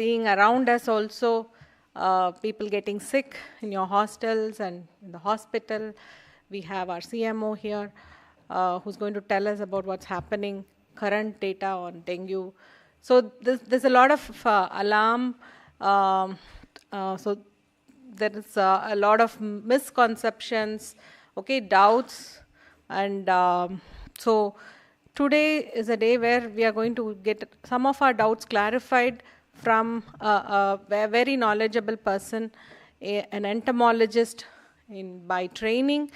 seeing around us also people getting sick in your hostels and in the hospital. We have our CMO here who's going to tell us about what's happening, current data on dengue. So there's a lot of alarm. So there is a lot of misconceptions, okay, doubts. And so today is a day where we are going to get some of our doubts clarified from a very knowledgeable person, an entomologist by training.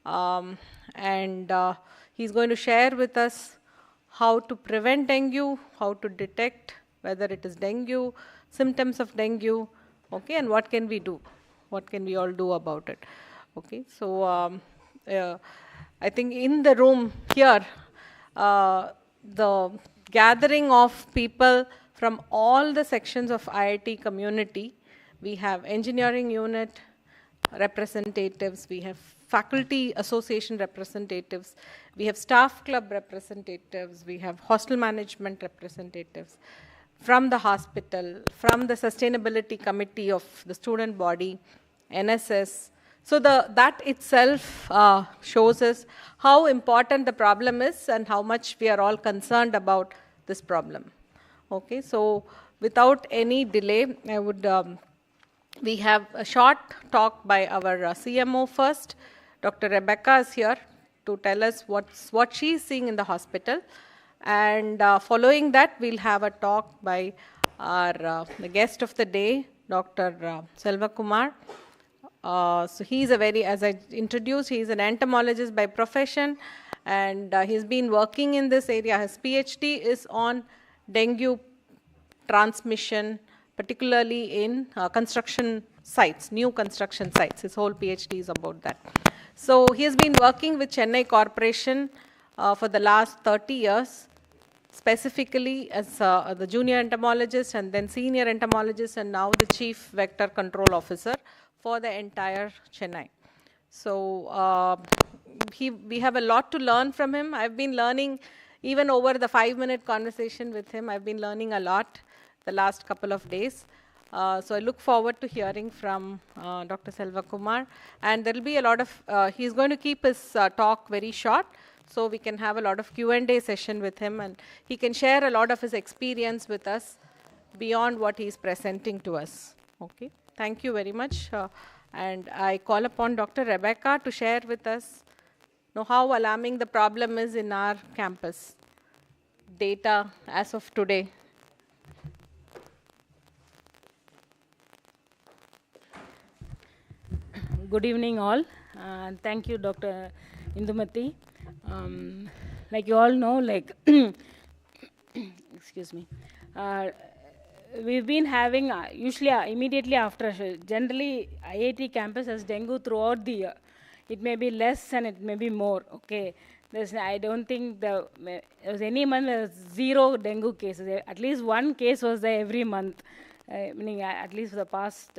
And he's going to share with us how to prevent dengue, how to detect whether it is dengue, symptoms of dengue, okay, and what can we do? What can we all do about it? Okay, so I think in the room here, the gathering of people from all the sections of IIT community, we have engineering unit representatives, we have faculty association representatives, we have staff club representatives, we have hostel management representatives from the hospital, from the sustainability committee of the student body, NSS. So that itself shows us how important the problem is and how much we are all concerned about this problem. Okay, so without any delay, I would, we have a short talk by our CMO first. Dr. Rebecca is here to tell us what she is seeing in the hospital. And following that, we'll have a talk by our the guest of the day, Dr. Selvakumar. So he's a very, as I introduced, he's an entomologist by profession, and he's been working in this area. His PhD is on dengue transmission, particularly in construction sites, new construction sites. His whole PhD is about that. So he has been working with Chennai Corporation for the last 30 years, specifically as the junior entomologist and then senior entomologist and now the chief vector control officer for the entire Chennai. So we have a lot to learn from him. I've been learning, even over the 5-minute conversation with him, I've been learning a lot the last couple of days. So I look forward to hearing from Dr. Selvakumar. And there will be a lot of, he's going to keep his talk very short, so we can have a lot of Q&A session with him, and he can share a lot of his experience with us beyond what he's presenting to us. Okay, thank you very much. And I call upon Dr. Rebecca to share with us how alarming the problem is in our campus. Data as of today. Good evening all. Thank you, Dr. Indumati. Like you all know, like, excuse me, we've been having, usually immediately after, generally IIT campus has dengue throughout the year. It may be less and it may be more, okay. I don't think there was any month there was 0 dengue cases. At least 1 case was there every month, meaning at least for the past,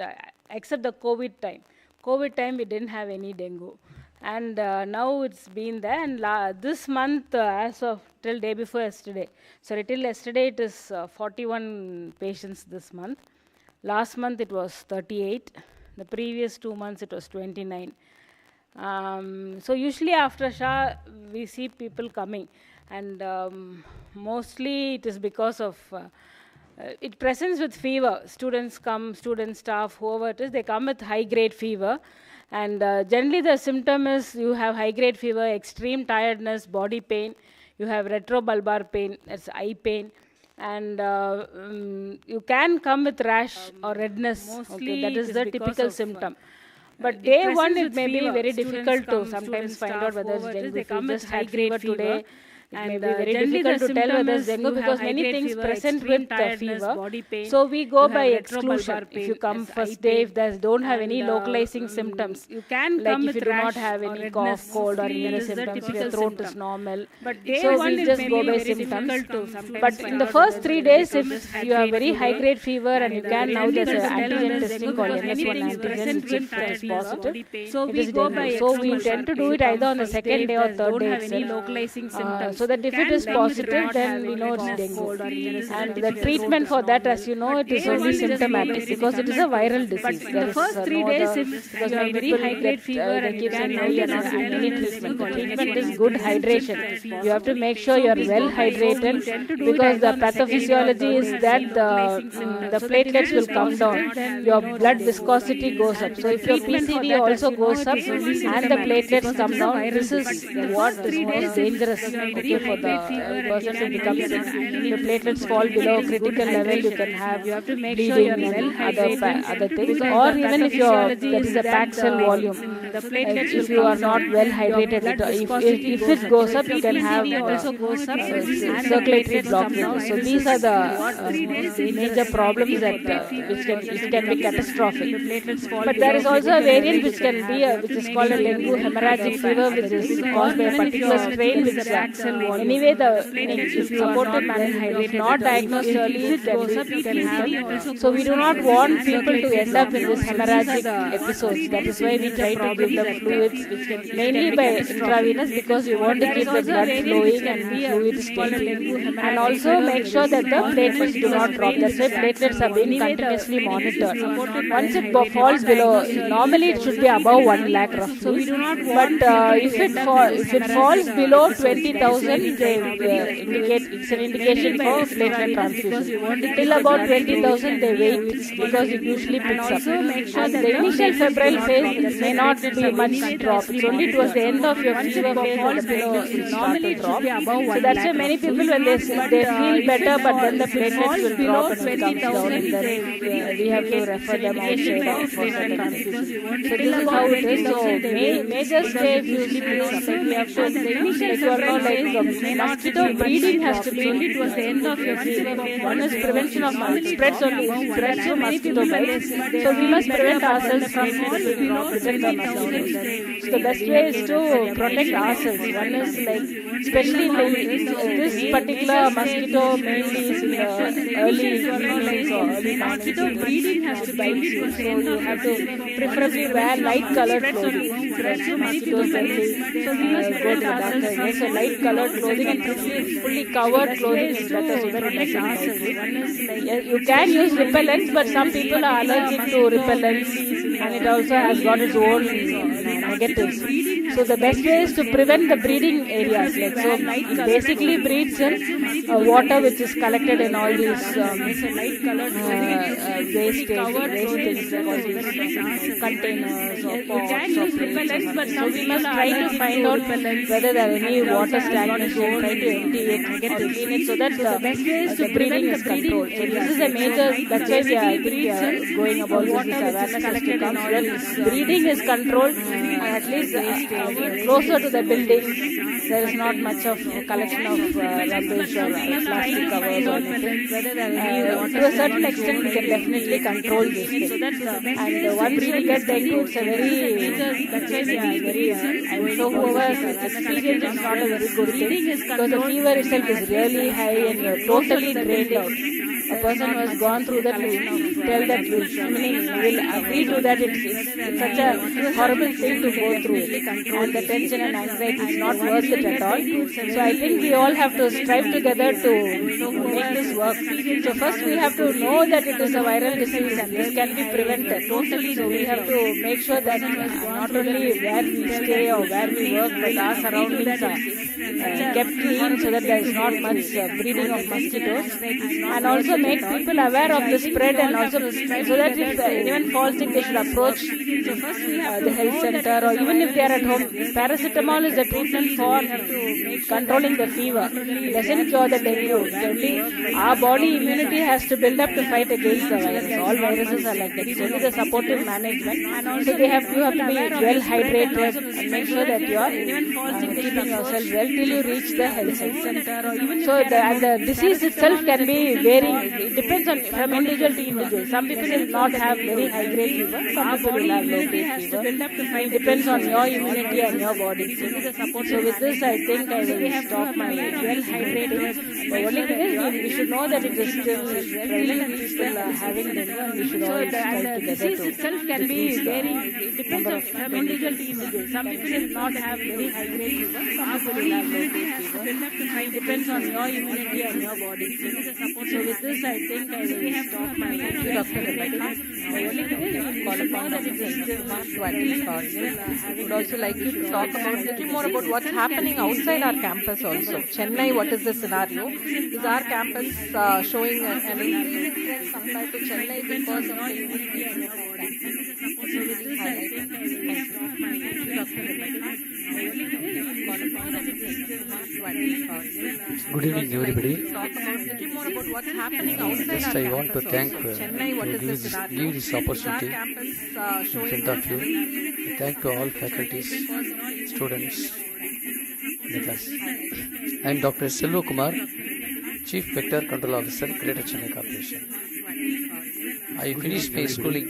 except the COVID time. COVID time, we didn't have any dengue. And now it's been there. And this month, as of till day before yesterday, sorry, till yesterday, it is 41 patients this month. Last month, it was 38. The previous 2 months, it was 29. So usually after Shah, we see people coming. And mostly it is because of it presents with fever. Students come, student staff, whoever it is, they come with high-grade fever. And generally the symptom is you have high-grade fever, extreme tiredness, body pain. You have retrobulbar pain, that's eye pain. And you can come with rash or redness. Okay, that is the typical symptom. But day one, it may be very difficult to sometimes find out whether it's dengue. If you just had fever today, it may be very difficult to tell whether it's dengue because many things present with the fever. So we go by exclusion. If you come first day, if they don't have any localizing symptoms, you can like if you do not have any cough, cold or any symptoms, your throat is normal. So we just go by symptoms. But in the first 3 days, if you have very high-grade fever and you can now there's an antigen testing called MS1 antigen, if it is positive, it is dengue. So we tend to do it either on the second day or third day itself. so that if it is positive, then we know it's dengue. And the treatment for that, as you know, it is only symptomatic because it is a viral disease. There is no other, because many people they keep saying, no, you're not doing any treatment. The treatment is good hydration. You have to make sure you're well hydrated, because the pathophysiology is that the platelets will come down, your blood viscosity goes up. So if your PCV also goes up and the platelets come down, this is what is most dangerous, okay, for the person to become sick. If platelets fall below critical level, you can have bleeding and other things, or even if there is a packed cell volume. If you are not well hydrated, if it goes up, you can have circulatory blockage. So these are the major problems that which can be catastrophic. But there is also a variant which can be which is called a dengue hemorrhagic fever, which is caused by a particular strain. Which anyway, if supportive management is not diagnosed early, it can be. So we do not want people to end up in this hemorrhagic episodes. That is why we try to give them fluids, mainly by intravenous, because we want to keep the blood flowing and fluids staying, and also make sure that the platelets do not drop. That's why platelets are being continuously monitored. Once it falls below, normally it should be above 1 lakh roughly, but if it falls below 20,000, it's an indication for platelet transfusion. Till about 20,000 they wait, because it usually picks up. And the initial febrile phase may not be much drop. It's only towards the end of your fever phase that the platelets will start to drop. So that's why many people, when they feel better, but then the platelets will drop and it comes down, and then we have to refer them outside for certain transfusions. So this is how it is. So major stage usually is we have to, like you all know, like mosquito breeding has to be only towards the end of your fever. One is prevention of spreads only, spreads of mosquito bites. So we must prevent ourselves from protect the mosquitoes. So the best way is to protect ourselves. One is like, especially this particular mosquito mainly is in the early evenings or early mosquito breeding has to bite you. So you have to preferably wear light colored clothing. Mosquitoes mainly go to the dark area. So light colored clothing and fully covered clothing is better, so that it doesn't bite you. You can use repellents, but some people are allergic to repellents, and it also has got its own negatives. So the best way is to prevent the breeding areas. Like, so it basically breeds in water which is collected in all these waste things, like all these containers or pots or plates. So we must try to find out whether there are any water stagnation, try to empty it or clean it, so that the breeding is controlled. So this is a major, that's why I think we are going about this awareness has to come, so that breeding is controlled, at least closer to the building. There is not much of collection of rubbish or plastic covers or anything. To a certain extent, we can definitely control this thing. And once we get dengue, it's a very, and so whoever experience is not a very good thing, because the fever itself is really high and you're totally drained out. A person who has gone through that will tell that will agree to that. It's such a horrible thing to go through it, and the tension and anxiety is not worth it at all. So I think we all have to strive together to make this work. So first we have to know that it is a viral disease and this can be prevented. So we have to make sure that not only where we stay or where we work, but our surroundings are kept clean, so that there is not much breeding of mosquitoes, and also make people aware of the spread, and also so that if anyone falls sick, they should approach the health center, or even if they are at home. Paracetamol is a treatment for controlling the fever. It doesn't cure the dengue. Only our body immunity has to build up to fight against the virus. All viruses are like that. It's only the supportive management. So you have to be well hydrated and make sure that you are keeping yourself well till you reach the health center. So the disease itself can be varying. it depends on from individual to individual. Some people will not have very high grade fever, some people will have low grade fever. It depends on your immunity and your body. So with this, I think I will stop my well hydrated. The only thing is we should know that it is still prevalent. People are having dengue, and we should all strive together to itself can be very. It depends on from individual to individual. Some people will not have very high grade fever, some people will have low grade fever. It depends on your immunity and your body. So with this, I think I will stop my The only thing is we call upon Dr. Selvakumar to attend thoughts. We would also like you to talk about a little more about what's happening outside our campus also. Chennai, what is the scenario? Is our campus showing an increasing trend compared to Chennai because of the immunity and the campus? So we will highlight Good evening, everybody. talk about a little more about what's happening outside Just our I want to campus thank also. Chennai, what to is the give scenario? this Is our opportunity campus in showing front of you. Thank to all faculties, students in the class. I am Dr. Selvakumar, Chief Vector Control Officer, Greater Chennai Corporation. I finished my schooling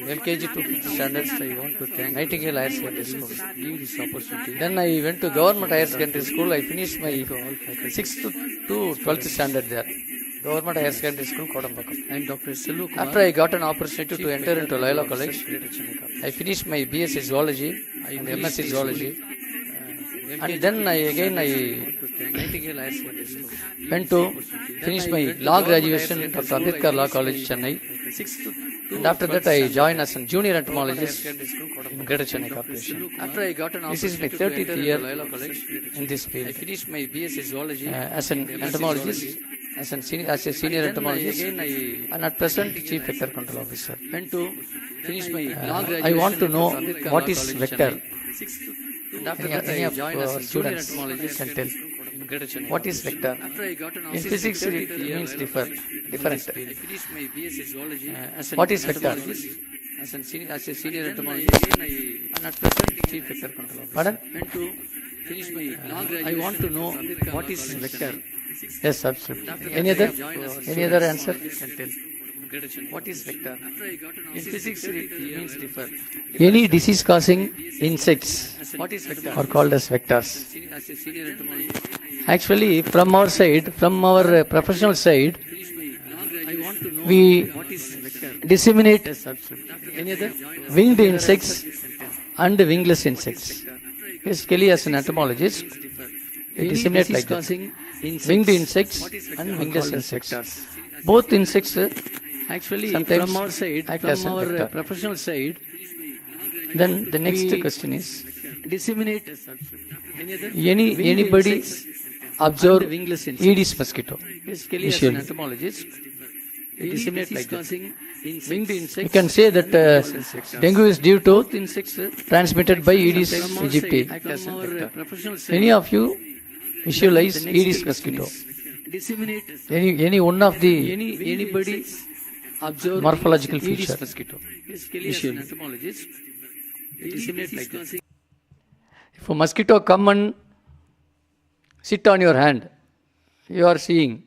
LKG to 5th standards. I want to thank Nightingale Higher Secondary School. Give this opportunity. Then I went to Government Higher Secondary School. I finished my 6th to 12th standard there. Government Higher Secondary School, Kodambakam. I am Dr. Selvakumar. After I got an opportunity to enter into Loyola College, I finished my BSc Zoology and MSc Zoology. And then I went to finish my law graduation at Ambedkar Law College, Chennai. And after that, I joined as a junior entomologist in Greater Chennai Corporation. After I got an This is my 30th year in this field. I finished my BSc Zoology as an entomologist, as a senior entomologist, and at present Chief Vector Control Officer. Went to finish my I want to know what is vector. Any of students can tell. What is vector? In physics, it means different. What is vector? As a senior entomologist, and at present Chief Vector Control Officer. Pardon? I want to know what is vector. Yes, absolutely. Any other answer? Can tell. What is vector? In physics, it means different. Any disease causing insects what is vector? Are called as vectors. Actually, from our side, from our professional side, we disseminate winged insects and wingless insects. Basically, as an entomologist, we disseminate like that. Winged insects and wingless insects. Both insects actually sometimes from our side, from our professional side. Then the next question is disseminate anybody observe Aedes mosquito. Basically, as an entomologist, we disseminate like that. You can say that dengue is due to transmitted by Aedes aegypti. Any of you visualize Aedes mosquito? Any one of the anybody observe morphological feature. If a mosquito come and sit on your hand, you are seeing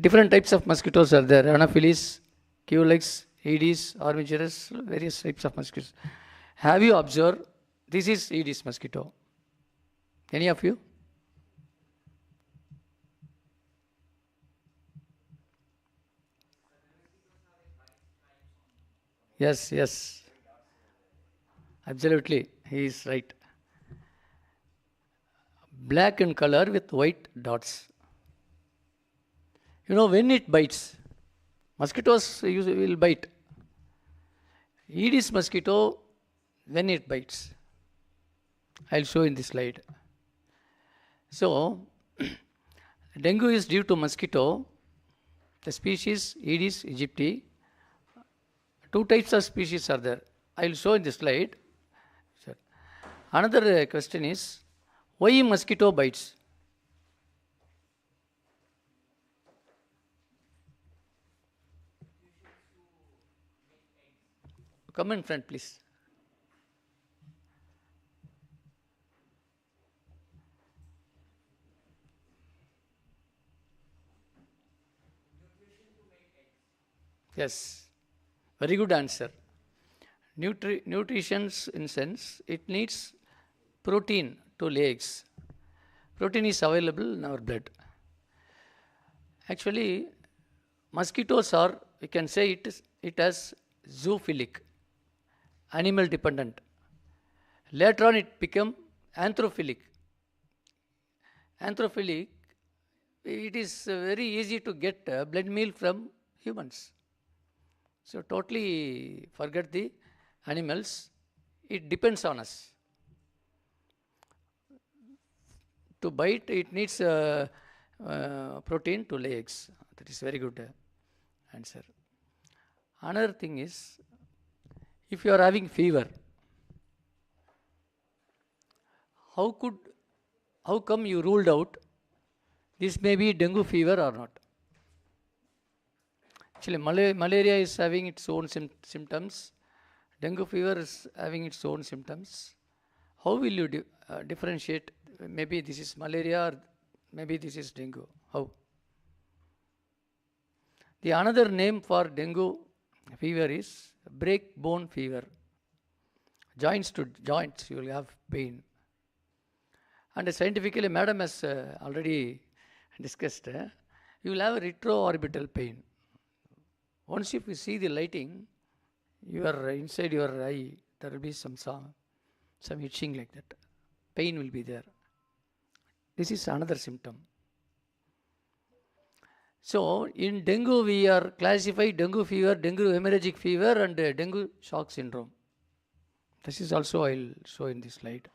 different types of mosquitoes are there. Anopheles, Culex, Aedes, Armigerus, various types of mosquitoes. Have you observed this is Aedes mosquito? Any of you? Yes. Absolutely, he is right. Black in color with white dots. You know, when it bites, mosquitoes usually will bite. Aedes mosquito, when it bites, I'll show in this slide. So, dengue is due to mosquito. The species Aedes aegypti. Two types of species are there. I will show in this slide. Another question is, why mosquito bites? Come in front, please. Yes, very good answer. Nutrition's in sense, it needs protein to lay eggs. Protein is available in our blood. Actually, mosquitoes are, we can say it as zoophilic, animal dependent. Later on it became anthrophilic. Anthrophilic, it is very easy to get blood meal from humans. So totally forget the animals. It depends on us. To bite, it needs protein to lay eggs. That is very good answer. Another thing is, if you are having fever, how come you ruled out this may be dengue fever or not? Actually, malaria is having its own symptoms. Dengue fever is having its own symptoms. How will you differentiate? Maybe this is malaria or maybe this is dengue. How? The another name for dengue fever is break bone fever. Joints to joints, you will have pain. And scientifically, madam has already discussed, you will have retroorbital pain. Once if you see the lighting, you are inside your eye, there will be some itching like that. Pain will be there. This is another symptom. So, in dengue, we are classified dengue fever, dengue hemorrhagic fever, and dengue shock syndrome. This is also I will show in this slide.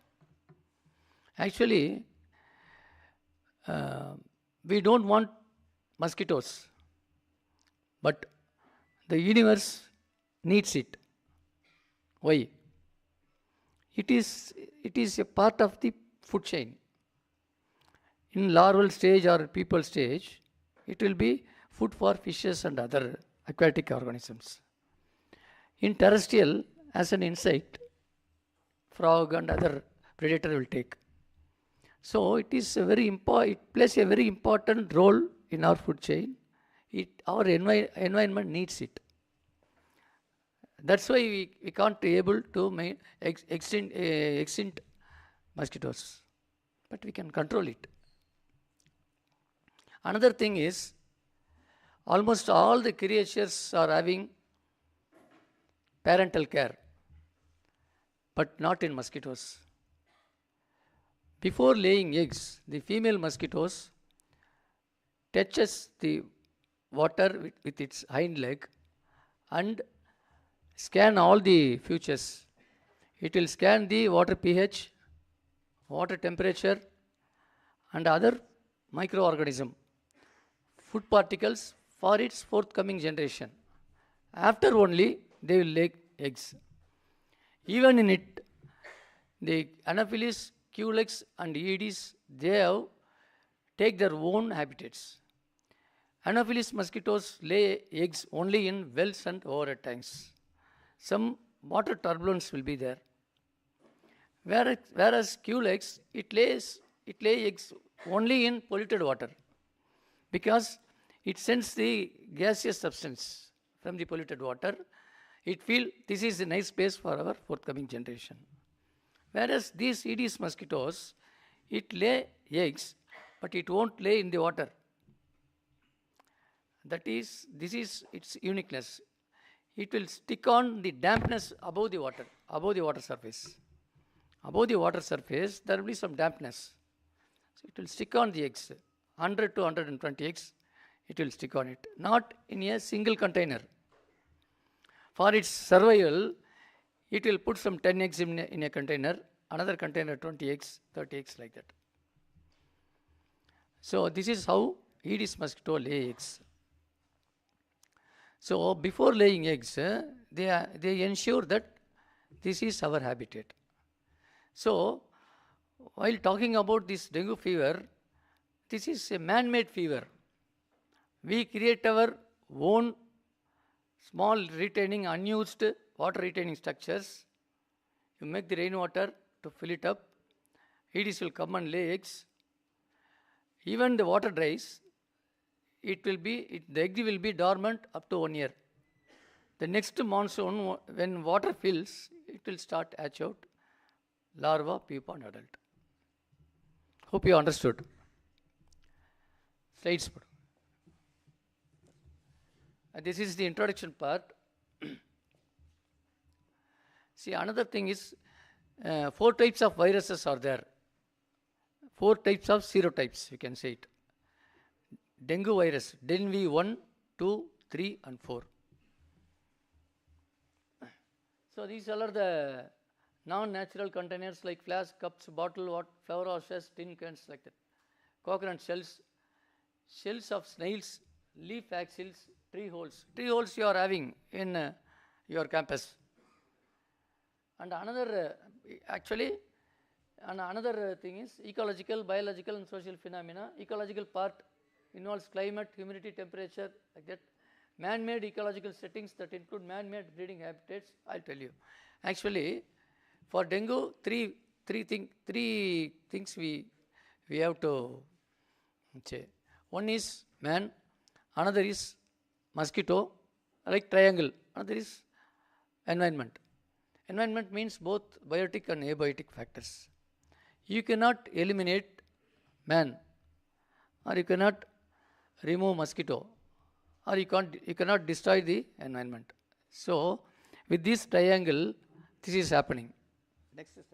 Actually, we don't want mosquitoes, but the universe needs it. Why? It is a part of the food chain. In larval stage or pupal stage, it will be food for fishes and other aquatic organisms. In terrestrial, as an insect, frog and other predator will take. So it is a very it plays a very important role in our food chain. Our environment needs it. That's why we can't be able to extinct mosquitoes, but we can control it. Another thing is, almost all the creatures are having parental care, but not in mosquitoes. Before laying eggs, the female mosquitoes touches the water with its hind leg and scan all the features. It will scan the water pH, water temperature, and other microorganism, food particles for its forthcoming generation. After only they will lay eggs. Even in it, the Anopheles, Culex and Aedes, they have take their own habitats. Anopheles mosquitoes lay eggs only in wells and overhead tanks. Some water turbulence will be there. Whereas Culex, it lays eggs only in polluted water, because it sends the gaseous substance from the polluted water. It feels this is a nice space for our forthcoming generation. Whereas these Aedes mosquitoes, it lay eggs, but it won't lay in the water. This is its uniqueness. It will stick on the dampness above the water surface. Above the water surface, there will be some dampness. So it will stick on the eggs. 100 to 120 eggs, it will stick on it. Not in a single container. For its survival, it will put some 10 eggs in a container, another container 20 eggs, 30 eggs like that. So this is how Aedes mosquito lay eggs. So before laying eggs, they ensure that this is our habitat. So while talking about this dengue fever, this is a man-made fever. We create our own small retaining, unused water retaining structures. You make the rainwater to fill it up. Aedes will come and lay eggs. Even the water dries, the egg will be dormant up to 1 year. The next monsoon, when water fills, it will start hatch out larva, pupa and adult. Hope you understood. Slides. This is the introduction part. See, another thing is 4 types of viruses are there. 4 types of serotypes, you can say it. Dengue virus, Dengue 1, 2, 3 and 4. So these all are the non-natural containers like flask, cups, bottle, flower washes, tin cans like that. Coconut shells, shells of snails, leaf axils, tree holes. Tree holes you are having in your campus. And another, another thing is ecological, biological and social phenomena. Ecological part involves climate, humidity, temperature, like that. Man-made ecological settings that include man-made breeding habitats, I'll tell you. Actually, for dengue, three things we have to say. One is man, another is mosquito, like triangle, another is environment. Environment means both biotic and abiotic factors. You cannot eliminate man, or you cannot remove mosquito, or you cannot destroy the environment. So, with this triangle, this is happening. Next slide.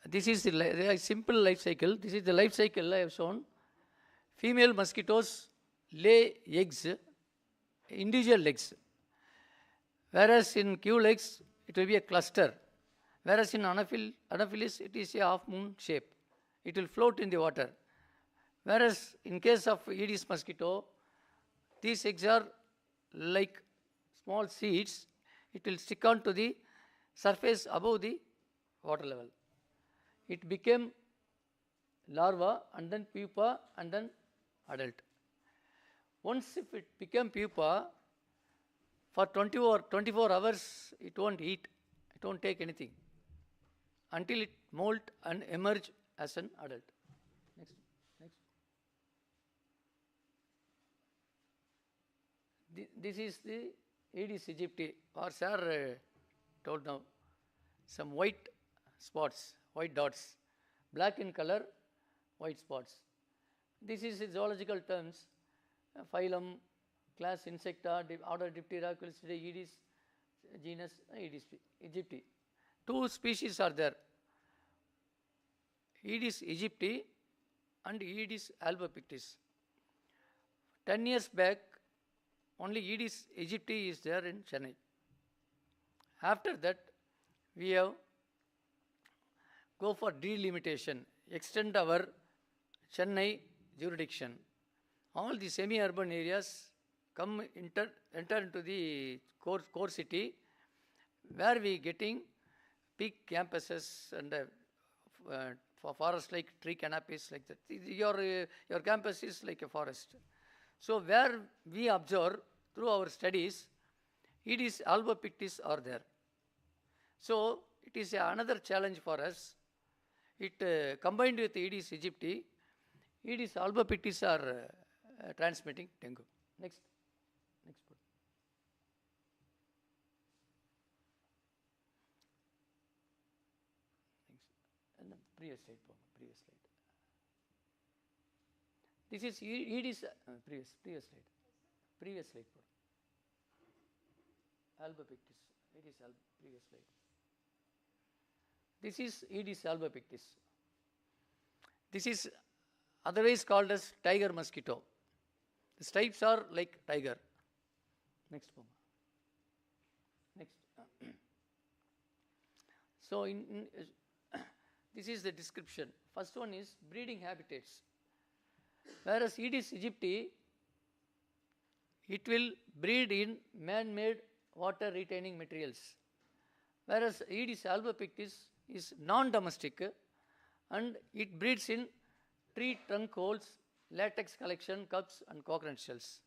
This is the simple life cycle. This is the life cycle I have shown. Female mosquitoes lay eggs, individual eggs. Whereas in Q-legs, it will be a cluster. Whereas in Anopheles, it is a half-moon shape. It will float in the water. Whereas in case of Aedes mosquito, these eggs are like small seeds. It will stick on to the surface above the water level. It became larva and then pupa and then adult. Once if it became pupa, for 24 hours it won't eat, it won't take anything until it molt and emerge as an adult. Next. This is the Aedes aegypti, or sir told now, some white spots, white dots, black in color, white spots. This is in zoological terms, phylum, class Insecta, order Diptera, Culicidae, Aedes, genus Aedes aegypti. 2 species are there, Aedes aegypti and Aedes albopictis. 10 years back, only Aedes aegypti is there in Chennai. After that, we have go for delimitation, extend our Chennai jurisdiction. All the semi-urban areas enter into the core city, where we getting big campuses and for forest like tree canopies like that. Your campus is like a forest. So where we observe through our studies, Aedes albopictis are there. So it is another challenge for us. It combined with Aedes aegypti, Aedes albopictis are transmitting dengue. Next. And the previous slide. This is Aedes. Previous slide. Albopictis. Previous slide. This is Aedes albopictis. This is otherwise called as tiger mosquito. The stripes are like tiger. Next. So this is the description. First one is breeding habitats. Whereas Aedes aegypti, it will breed in man-made water retaining materials. Whereas Aedes albopictis is non-domestic and it breeds in tree trunk holes, latex collection, cups and coconut shells.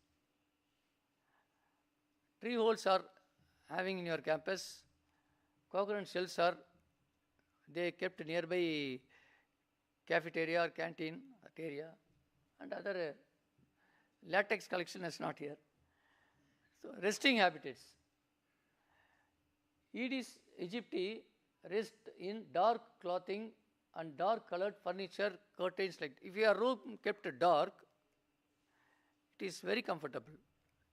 Tree holes are having in your campus, coconut shells are they kept nearby cafeteria or canteen area, and other latex collection is not here. So resting habitats. Aedes aegypti rest in dark clothing and dark colored furniture, curtains like that. If your room kept dark, it is very comfortable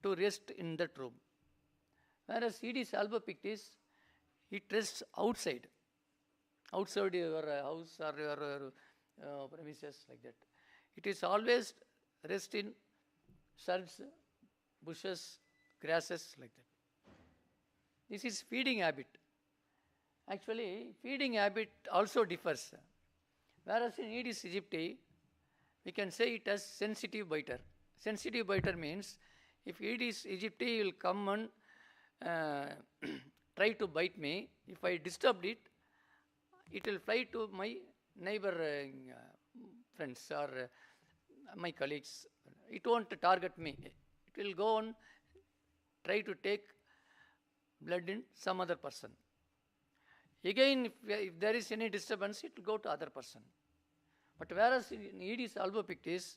to rest in that room. Whereas Aedes albopictis, it rests outside your house or your premises like that. It is always rest in shrubs, bushes, grasses like that. This is feeding habit. Actually, feeding habit also differs. Whereas in Aedes aegypti, we can say it as sensitive biter. Sensitive biter means if Aedes aegypti will come and try to bite me, if I disturb it, it will fly to my neighbor friends or my colleagues. It won't target me. It will go and try to take blood in some other person. Again, if there is any disturbance, it will go to other person. But whereas in Aedes albopictis,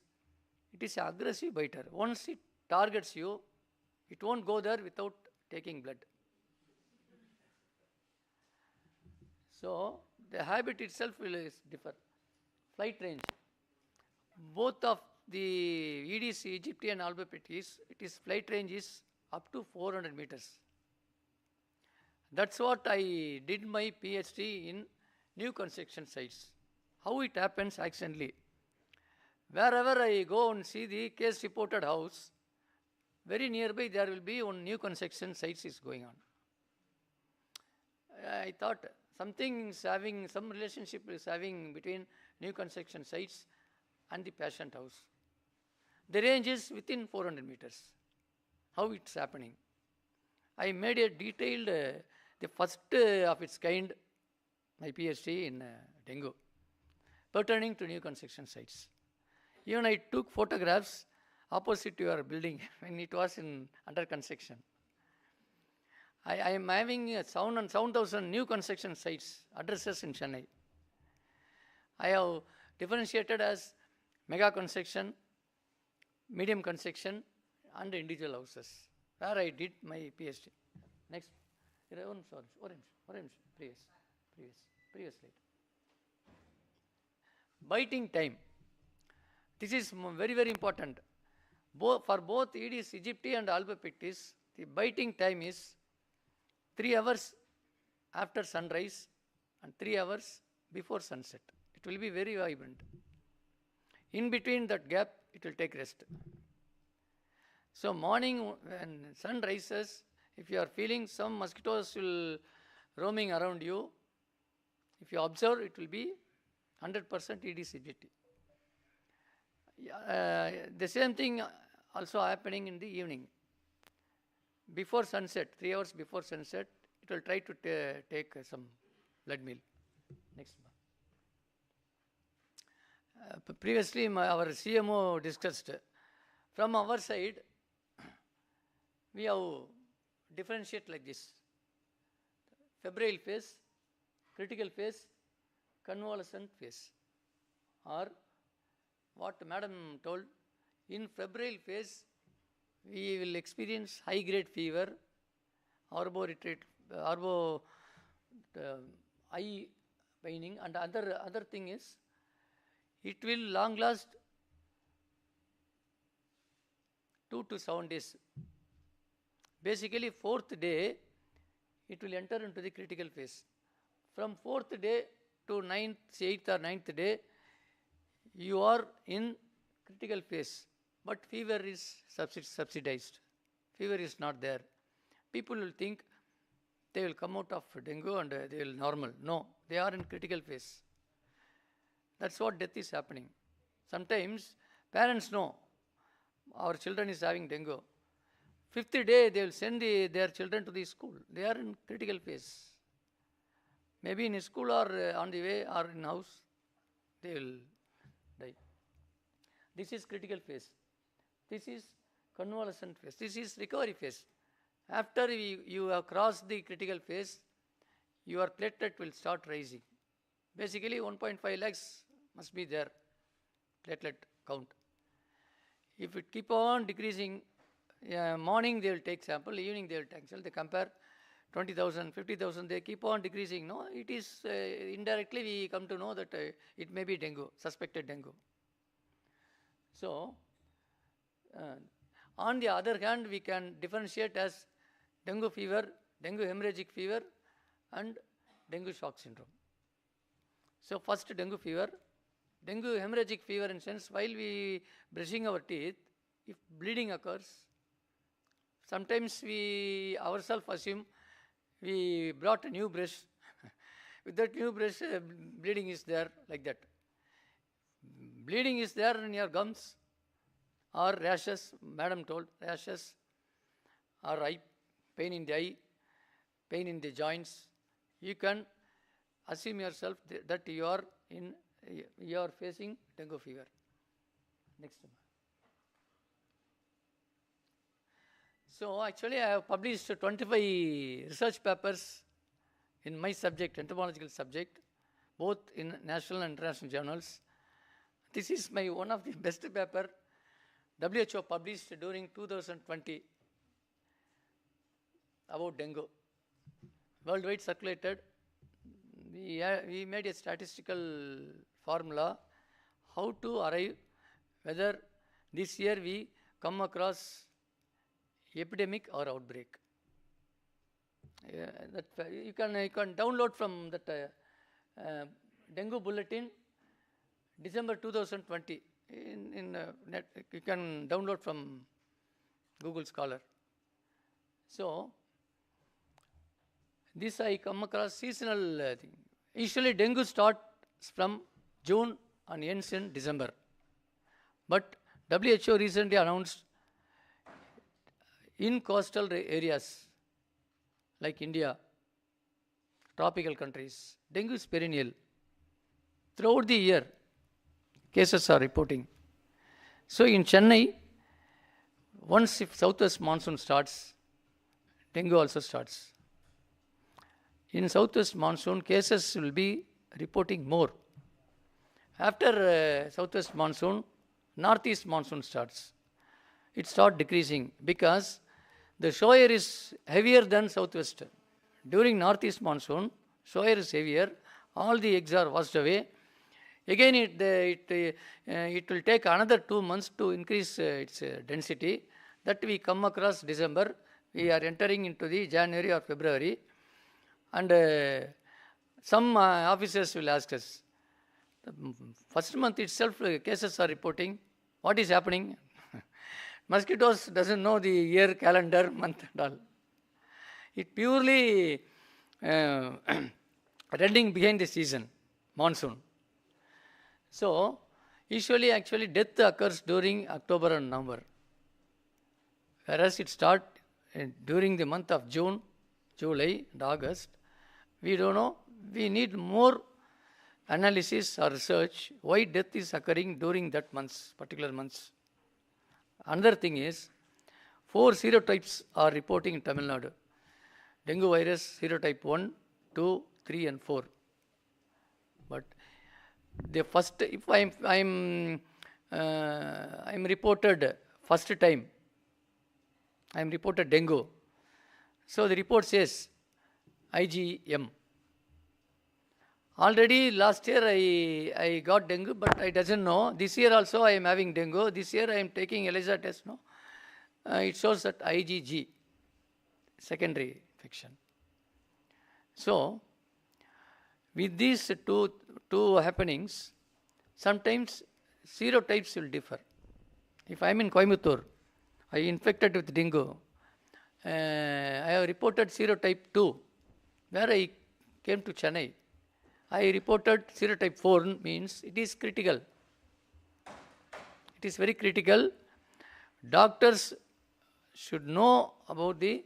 it is an aggressive biter. Once it targets you, it won't go there without taking blood. So the habit itself will differ. Flight range. Both of the Aedes aegypti and albopictis, its flight range is up to 400 meters. That's what I did my PhD in new construction sites. How it happens accidentally. Wherever I go and see the case reported house, very nearby there will be one new construction sites is going on. I thought something is having, some relationship is having between new construction sites and the patient house. The range is within 400 meters. How it's happening? I made a detailed, the first of its kind, my PhD in dengue, pertaining to new construction sites. Even I took photographs opposite to your building when it was under construction. I am having 7,000 new construction sites, addresses in Chennai. I have differentiated as mega construction, medium construction, and individual houses, where I did my PhD. Next. Orange, previous slide. Biting time. This is very, very important. For both Aedes aegypti and albopictis, the biting time is 3 hours after sunrise and 3 hours before sunset. It will be very vibrant. In between that gap, it will take rest. So morning when sun rises, if you are feeling some mosquitoes will roaming around you, if you observe, it will be 100% Aedes aegypti. The same thing also happening in the evening. Before sunset, 3 hours before sunset, it will try to take some blood meal. Next. Previously, our CMO discussed. From our side, we have differentiate like this: febrile phase, critical phase, convalescent phase. Or what Madam told, in febrile phase, we will experience high-grade fever, eye paining, and other thing is, it will long last 2 to 7 days. Basically, 4th day, it will enter into the critical phase. From 4th day to 8th or 9th day, you are in critical phase, but fever is subsidized. Fever is not there. People will think they will come out of dengue and they will normal. No, they are in critical phase. That's what death is happening. Sometimes parents know our children is having dengue. 5th day, they will send their children to the school. They are in critical phase. Maybe in school or on the way or in house, they will die. This is critical phase. This is convalescent phase. This is recovery phase. After you have crossed the critical phase, your platelet will start rising. Basically, 1.5 lakhs must be there, platelet count. If it keep on decreasing, morning they will take sample, evening they will take sample, they compare 20,000, 50,000, they keep on decreasing. No, it is indirectly we come to know that it may be dengue, suspected dengue. So, on the other hand, we can differentiate as dengue fever, dengue hemorrhagic fever, and dengue shock syndrome. So, first dengue fever. Dengue hemorrhagic fever in sense, while we brushing our teeth, if bleeding occurs, sometimes we ourselves assume we brought a new brush. With that new brush, bleeding is there, like that. Bleeding is there in your gums, or rashes, madam told, rashes, or eye, pain in the eye, pain in the joints. You can assume yourself that you are facing dengue fever. Next. So actually I have published 25 research papers in my subject, entomological subject, both in national and international journals. This is my one of the best paper WHO published during 2020 about dengue. Worldwide circulated. We made a statistical formula how to arrive whether this year we come across epidemic or outbreak. You can download from that dengue bulletin December 2020 in net. You can download from Google Scholar. So this I come across seasonal thing. Usually dengue starts from June and ends in December. But WHO recently announced in coastal areas like India, tropical countries, dengue is perennial. Throughout the year, cases are reporting. So in Chennai, once if southwest monsoon starts, dengue also starts. In southwest monsoon, cases will be reporting more. After southwest monsoon, northeast monsoon starts. It starts decreasing because the shower is heavier than southwest. During northeast monsoon, shower is heavier, all the eggs are washed away. Again, it will take another 2 months to increase its density. That we come across December, we are entering into the January or February. And some officers will ask us, the first month itself cases are reporting, what is happening? Mosquitoes doesn't know the year, calendar, month and all. It purely running behind the season, monsoon. So, usually actually death occurs during October and November. Whereas it starts during the month of June, July and August. We don't know, we need more analysis or research why death is occurring during that months, particular months. Another thing is, 4 serotypes are reporting in Tamil Nadu. Dengue virus serotype 1, 2, 3 and 4. But the first, if I'm reported first time, I'm reported dengue. So the report says IgM. Already last year I got dengue, but I doesn't know. This year also I am having dengue. This year I am taking ELISA test. No, it shows that IgG, secondary infection. So with these two happenings, sometimes serotypes will differ. If I am in Coimbatore, I infected with dengue. I have reported serotype 2, where I came to Chennai. I reported serotype 4 means it is critical. It is very critical. Doctors should know about the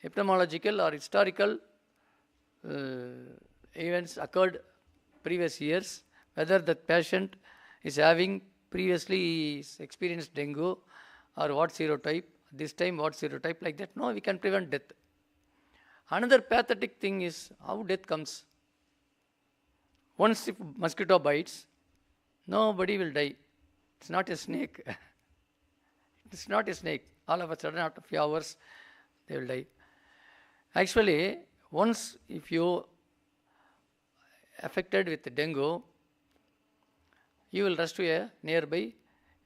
epidemiological or historical events occurred previous years, whether that patient is having previously experienced dengue or what serotype, this time what serotype, like that. No, we can prevent death. Another pathetic thing is how death comes. Once if mosquito bites, Nobody will die. It's not a snake. It's not a snake. All of a sudden, after a few hours, they will die. Actually, once if you affected with dengue, you will rush to a nearby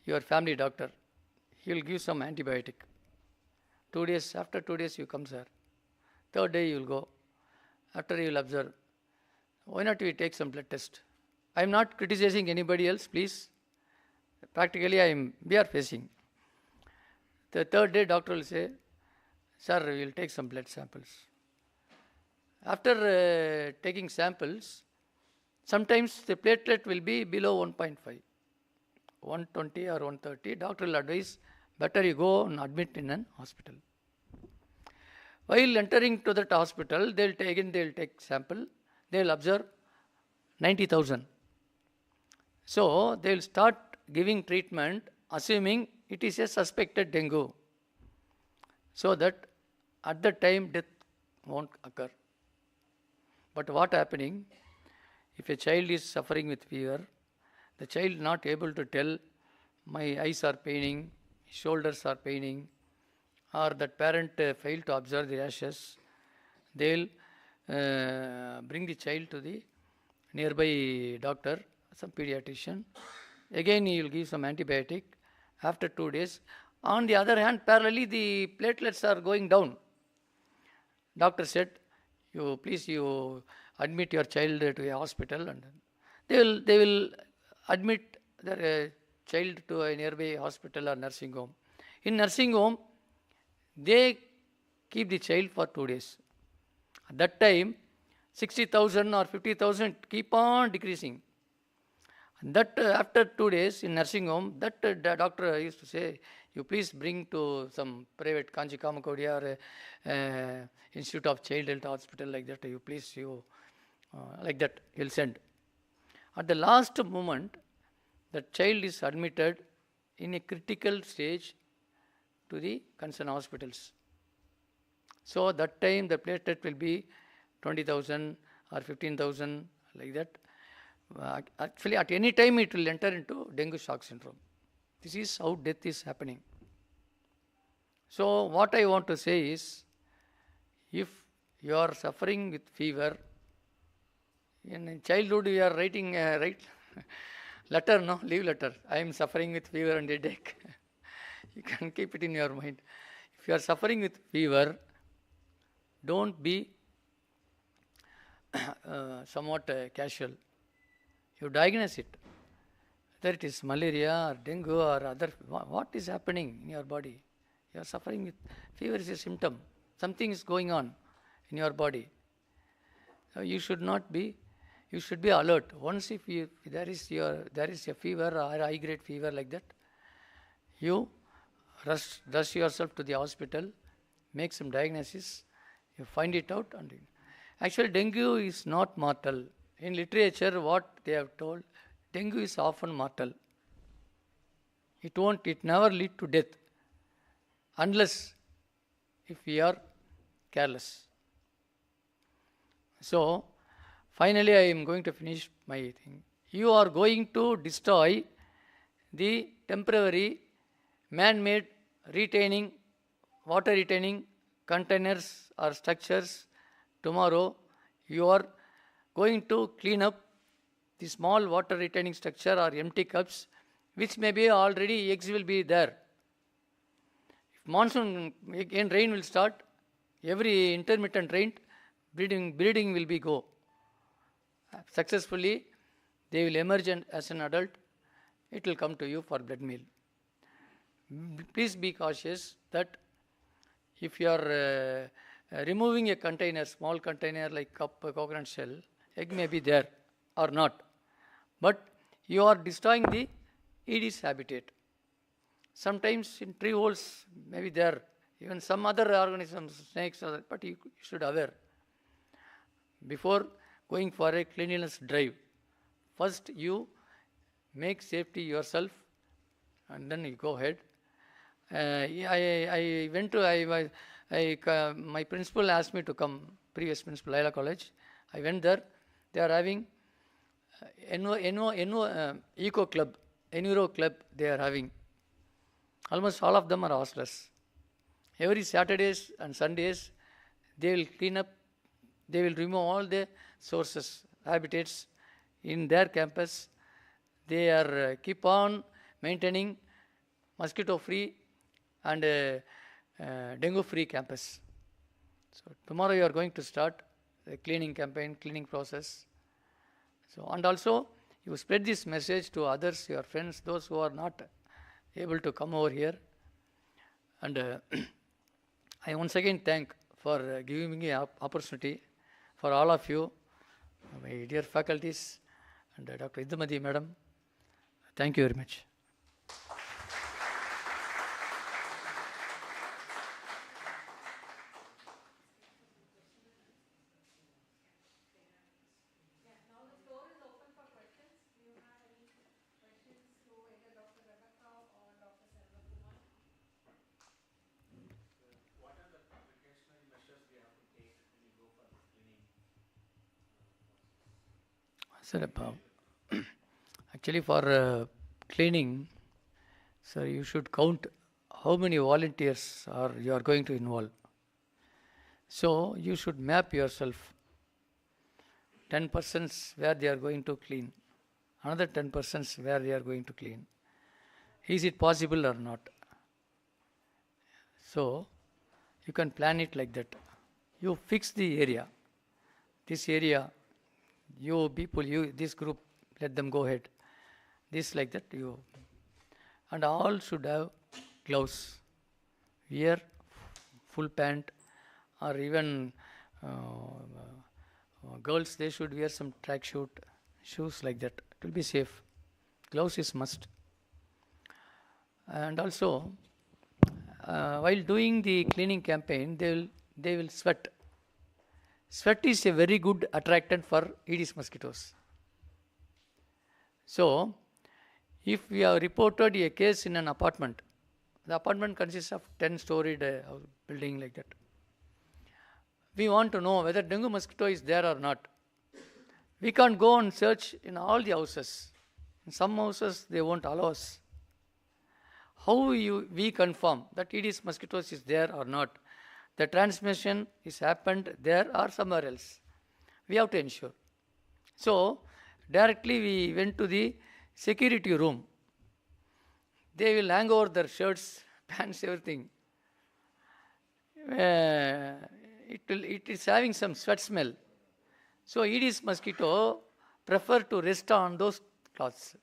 your family doctor. He will give some antibiotic. 2 days, after 2 days you come, sir. Third day you will go. After you will observe. Why not we take some blood test? I am not criticizing anybody else, please. Practically we are facing. The third day doctor will say, sir, we will take some blood samples. After taking samples, sometimes the platelet will be below 1.5, 120 or 130. Doctor will advise, better you go and admit in an hospital. While entering to that hospital, they will take sample. They will observe 90,000. So they will start giving treatment, assuming it is a suspected dengue, so that at the time death won't occur. But what happening? If a child is suffering with fever, the child not able to tell, my eyes are paining, shoulders are paining, or that parent failed to observe the rashes, they will bring the child to the nearby doctor, some pediatrician. Again, he will give some antibiotic. After 2 days, on the other hand, parallelly the platelets are going down. Doctor said, please admit your child to a hospital, and they will admit their child to a nearby hospital or nursing home. In nursing home, they keep the child for 2 days. At that time, 60,000 or 50,000 keep on decreasing. And that after 2 days in nursing home, that the doctor used to say, you please bring to some private Kanchi Kamakodia or Institute of Child Health Hospital, like that, like that, he'll send. At the last moment, the child is admitted in a critical stage to the concerned hospitals. So that time the platelet will be 20,000 or 15,000, like that. Actually, at any time it will enter into dengue shock syndrome. This is how death is happening. So what I want to say is, if you are suffering with fever, in childhood we are writing letter, no, leave letter. I am suffering with fever and headache. You can keep it in your mind. If you are suffering with fever, don't be somewhat casual. You diagnose it, whether it is malaria or dengue or other. What is happening in your body? You are suffering with fever is a symptom. Something is going on in your body. You should be alert. Once if there is a fever or a high grade fever like that, you rush yourself to the hospital, make some diagnosis, you find it out. And actually, dengue is not mortal. In literature, what they have told, dengue is often mortal. It never lead to death, unless if we are careless. So, finally, I am going to finish my thing. You are going to destroy the temporary man-made water retaining containers or structures. Tomorrow, you are going to clean up the small water retaining structure or empty cups, which may be already eggs will be there. If monsoon, again rain will start, every intermittent rain, breeding will be go. Successfully, they will emerge as an adult. It will come to you for blood meal. Please be cautious that if you are removing a container, small container like cup, coconut shell, egg may be there or not. But you are destroying the Aedes habitat. Sometimes in tree holes may be there, even some other organisms, snakes, but you should aware. Before going for a cleanliness drive, first you make safety yourself and then you go ahead. My principal asked me to come, previous principal, Laila College. I went there. They are having Eco Club, Enviro Club, they are having. Almost all of them are hostlers. Every Saturdays and Sundays, they will clean up, they will remove all the sources, habitats in their campus. They are keep on maintaining mosquito-free and dengue-free campus. So tomorrow you are going to start the cleaning campaign, cleaning process. So, and also you spread this message to others, your friends, those who are not able to come over here. And I once again thank for giving me an opportunity for all of you, my dear faculties, and Dr. Idumadi Madam. Thank you very much. Sir, actually for cleaning, sir, you should count how many volunteers you are going to involve. So you should map yourself. 10% where they are going to clean, another 10% where they are going to clean. Is it possible or not? So you can plan it like that. You fix the area. This area, you people, this group, let them go ahead. This like that, and all should have gloves. Wear full pant, or even girls, they should wear some track shoes like that. It will be safe. Gloves is must. And also, while doing the cleaning campaign, they will sweat. Sweat is a very good attractant for Aedes mosquitoes. So, if we have reported a case in an apartment, the apartment consists of 10-storied building like that. We want to know whether dengue mosquito is there or not. We can't go and search in all the houses. In some houses, they won't allow us. How we confirm that Aedes mosquitoes is there or not? The transmission is happened there or somewhere else. We have to ensure. So, directly we went to the security room. They will hang over their shirts, pants, everything. It is having some sweat smell. So, Aedes mosquito prefer to rest on those cloths.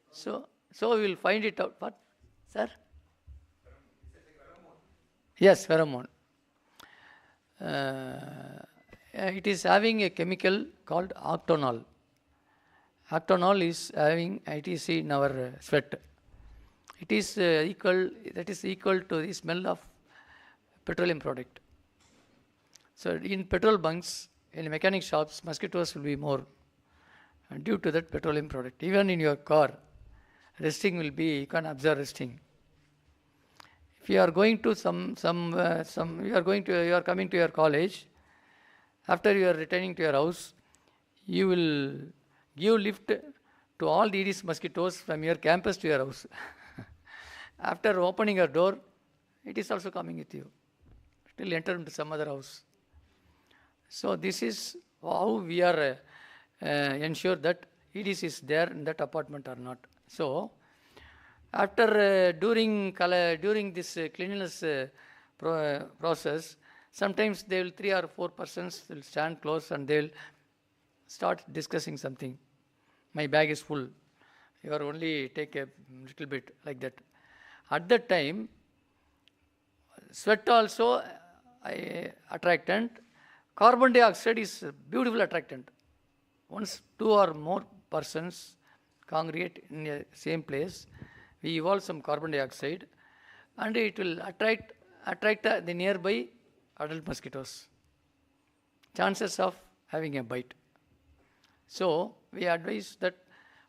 So we will find it out. What, sir? Yes, pheromone. It is having a chemical called octanol. Octanol is having ITC in our sweat. It is equal to the smell of petroleum product. So in petrol bunks, in mechanic shops, mosquitoes will be more due to that petroleum product. Even in your car, resting will be, you can observe resting. If you are going to you are coming to your college, after you are returning to your house, you will give lift to all the Aedes mosquitoes from your campus to your house. After opening your door, it is also coming with you. It will enter into some other house. So this is how we are ensure that Aedes is there in that apartment or not. So after during this cleanliness process, sometimes they will 3 or 4 persons will stand close and they will start discussing something. My bag is full. You are only take a little bit like that. At that time, sweat also attractant. Carbon dioxide is a beautiful attractant. Once 2 or more persons congregate in the same place, we evolve some carbon dioxide and it will attract the nearby adult mosquitoes. Chances of having a bite. So we advise that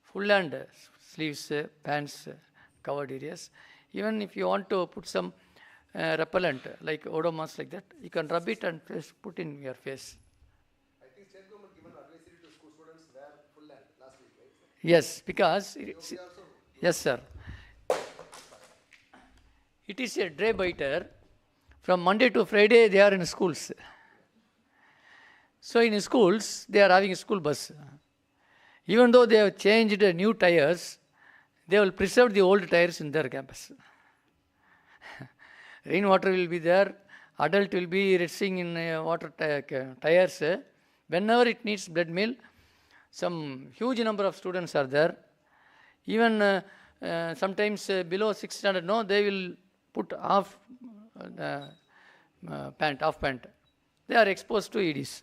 full hand sleeves, pants, covered areas. Even if you want to put some repellent like Odomos like that, you can rub it and put in your face. I think state government given advisory to school students wear full Yes, because yes, sir. It is a day biter. From Monday to Friday, they are in schools. So in schools, they are having a school bus. Even though they have changed new tires, they will preserve the old tires in their campus. Rainwater will be there. Adult will be resting in water tires. Whenever it needs blood meal, some huge number of students are there. Even sometimes below 6 standard, no, they will put off half pant. They are exposed to EDs.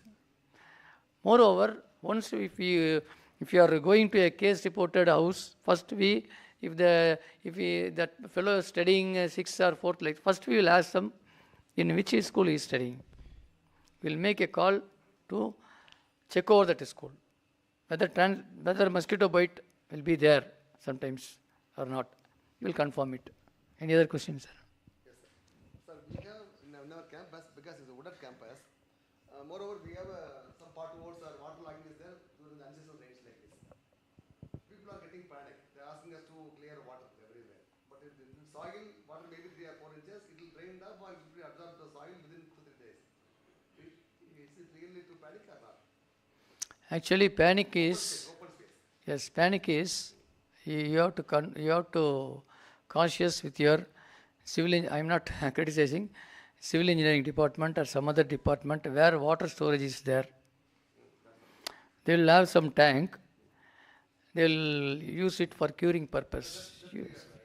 Moreover, once if you are going to a case reported house, first if that fellow is studying 6th or 4th, like first we will ask them in which school he is studying. We will make a call to check over that school, whether mosquito bite will be there sometimes or not. We will confirm it. Any other questions, sir? Yes, sir. Sir, we have in our campus, because it's a wooded campus, moreover, we have some potholes or water logging is there during the unseasonal rains like this. People are getting panic. They're asking us to clear water everywhere. But if the soil, water maybe 3 or 4 inches, it will drain up or it will be absorbed the soil within 2-3 days. Is it really to panic or not? Actually, panic is, Open space. yes, panic is, you have to cautious with your I'm not criticizing civil engineering department or some other department where water storage is there. They will have some tank. They will use it for curing purpose.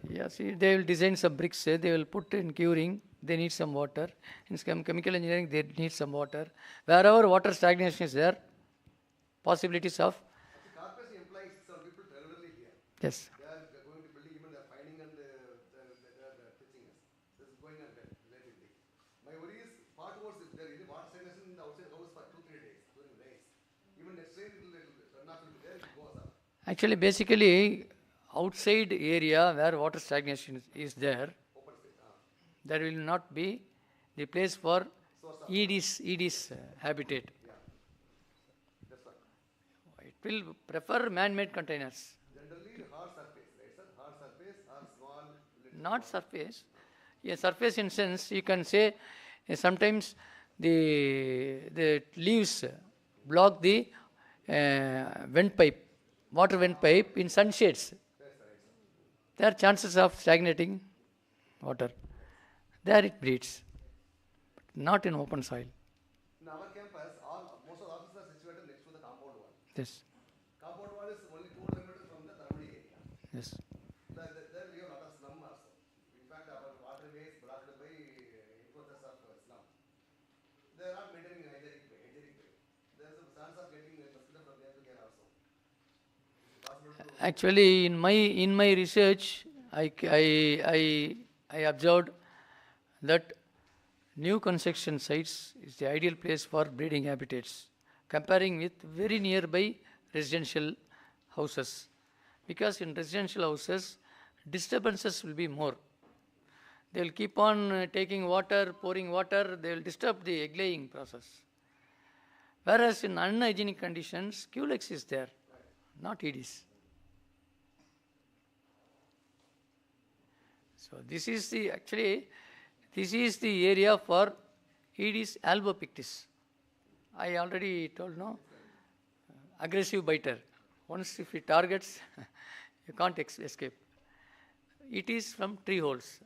Yes, they will design some bricks. They will put in curing. They need some water. In chemical engineering, they need some water. Wherever water stagnation is there, possibilities of. The corporation employs some people regularly here. Yes. They are going to building, even they are finding and they are teaching us. This is going on relatively. My worry is potholes, if there is water stagnation in the outside house for 2-3 days during rains. Even next rain, it will runoff will be there, it goes up. Actually, basically, outside area where water stagnation is there, Open space. there will not be the place for ED's habitat. Yeah. That's right. It will prefer man-made containers. Generally, hard surface, right, sir? Hard surface or small. Not surface. A surface in sense, you can say sometimes the leaves block the vent pipe, water vent pipe in sunshades. There are chances of stagnating water. There it breeds, but not in open soil. In our campus, most of the offices are situated next to the compound wall. Yes, Compound wall is only 200 meters from the thermal area. yes. There we have a lot of slum also. In fact, our waterways blocked by encroachers of slum. They are not maintaining hygienic way. There is a chance of getting mosquito from there to care also. Possible to Actually, in my research, I observed that new construction sites is the ideal place for breeding habitats, comparing with very nearby residential houses. Because in residential houses, disturbances will be more. They will keep on taking water, pouring water, they will disturb the egg laying process. Whereas in unhygienic conditions, Culex is there, not EDs. So this is the area for Aedes albopictus. I already told, no, aggressive biter. Once if it targets, you can't escape. It is from tree holes.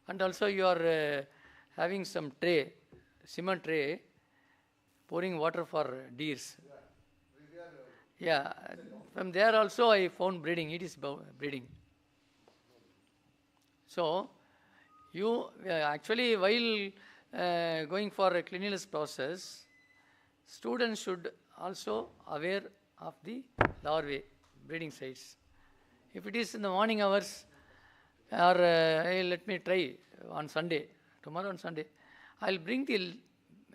And also you are having some tray, cement tray, pouring water for deers. Yeah, from there also I found breeding. It is breeding. So, you actually while going for a cleanliness process, students should also aware of the larvae breeding sites. If it is in the morning hours, or hey, let me try on Sunday, tomorrow on Sunday, I will bring the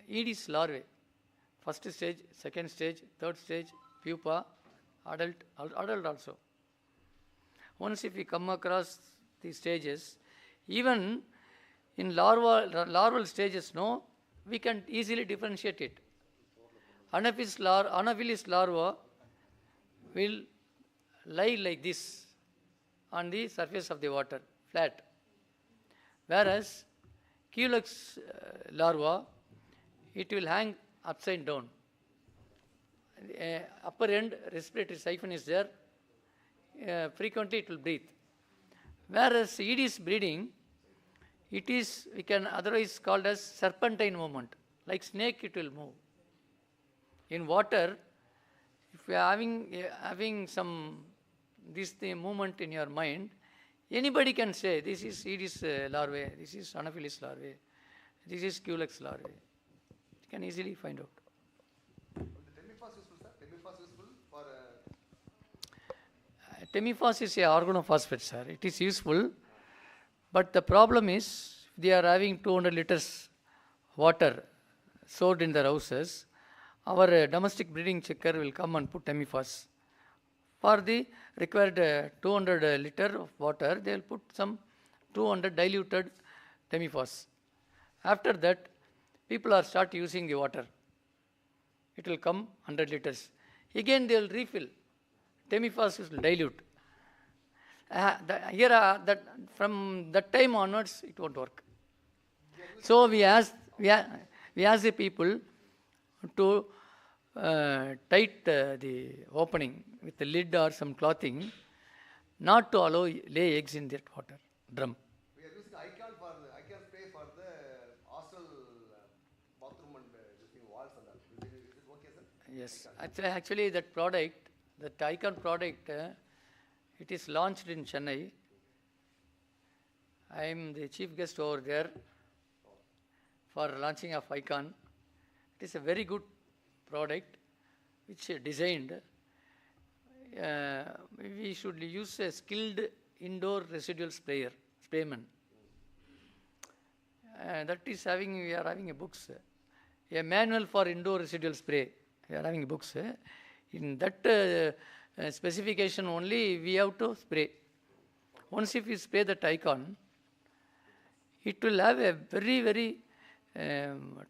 Aedes larvae, first stage, second stage, third stage, pupa, adult also. Once if we come across these stages, even in larval stages, no, we can easily differentiate it. Anopheles larva will lie like this on the surface of the water, flat. Whereas Culex larva, it will hang upside down. Upper end respiratory siphon is there. Frequently it will breathe. Whereas Aedes breeding, it is, we can otherwise called as serpentine movement. Like snake, it will move. In water, if you are having some the movement in your mind, anybody can say this is Aedes larvae, this is Anopheles larvae, this is Culex larvae. You can easily find out. Temifos useful, sir? Temifos useful for Temifos is a organophosphate, sir. It is useful, but the problem is they are having 200 liters water stored in their houses. Our domestic breeding checker will come and put Temifos. For the required 200 liter of water, they will put some 200 diluted Temifos. After that, people are start using the water. It will come 100 liters. Again, they will refill. Temifos will dilute. From that time onwards, it won't work. So we ask the people to tight the opening with the lid or some clothing, not to allow lay eggs in that water drum. we are using icon spray for the hostel bathroom and walls and all. Is it okay, sir? Yes, actually that product, that icon product, it is launched in Chennai. I am the chief guest over there for launching of icon. It is a very good product which designed. We should use a skilled indoor residual sprayman. That is we are having a books, a manual for indoor residual spray. We are having books. In that specification only we have to spray. Once if you spray that icon, it will have a very, very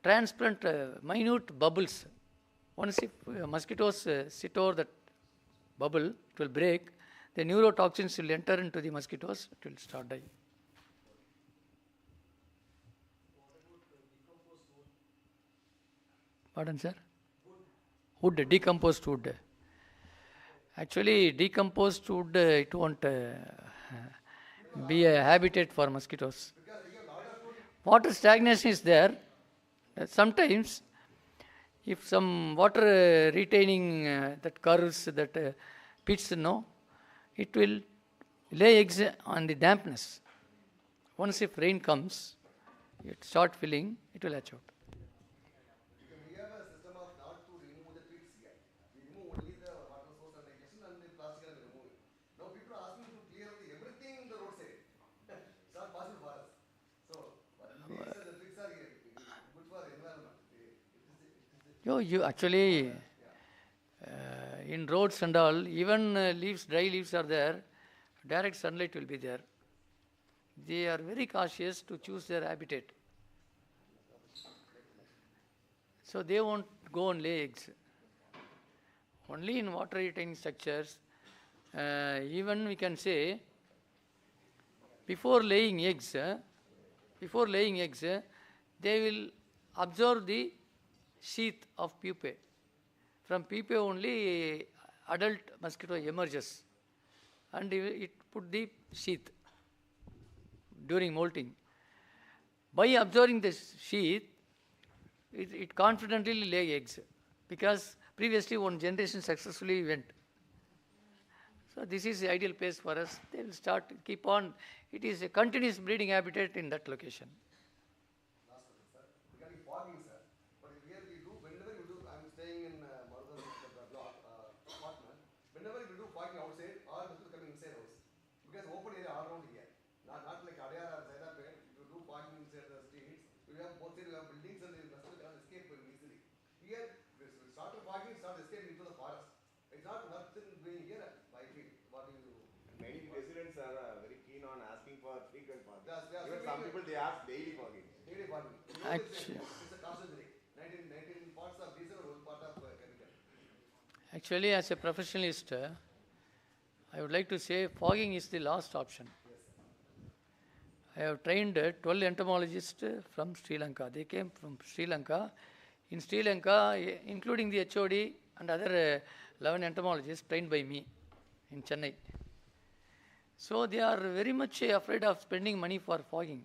transparent, minute bubbles. Once if mosquitoes sit over that bubble, it will break. The neurotoxins will enter into the mosquitoes. It will start dying. Pardon, sir? Wood, decomposed wood. Actually, decomposed wood, it won't be a habitat for mosquitoes. Water stagnation is there. Sometimes, if some water retaining that curves, that pits, it will lay eggs on the dampness. Once if rain comes, it start filling, it will hatch out. We have a system of not to remove the pits here. We remove only the water source and irrigation and the plastic and remove it. Now people are asking to clear everything in the roadside. It's not possible for us. So, the pits are good for environment. You actually, in roads and all, even dry leaves are there, direct sunlight will be there. They are very cautious to choose their habitat. So they won't go and lay eggs. Only in water retaining structures, even we can say, before laying eggs, they will observe the sheath of pupae. From pupae only adult mosquito emerges and it put the sheath during molting. By observing the sheath, it confidently lay eggs because previously one generation successfully went. So this is the ideal place for us. They will keep on. It is a continuous breeding habitat in that location. Last question, sir. Regarding fogging, sir. But here we do, whenever we do, I'm staying in Marudam block, apartment. Whenever we do fogging outside, all people coming inside house. Because open area all around here. Not like Adyar or Zaidapet. If you do fogging inside the streets, you have both sides, you have buildings and the mosquito cannot escape very easily. Here, we start fogging, start escaping into the forest. It's not worth in doing here, I feel. What do you do? Many residents are very keen on asking for frequent fogging. Yes, Even some people they ask daily fogging. Daily fogging. Actually, It's a carcinogenic. 19 parts of diesel or 1 part of chemical. Actually, as a professionalist, I I would like to say fogging is the last option. I have trained 12 entomologists from Sri Lanka. They came from Sri Lanka. In Sri Lanka, including the HOD and other 11 entomologists trained by me in Chennai. So they are very much afraid of spending money for fogging.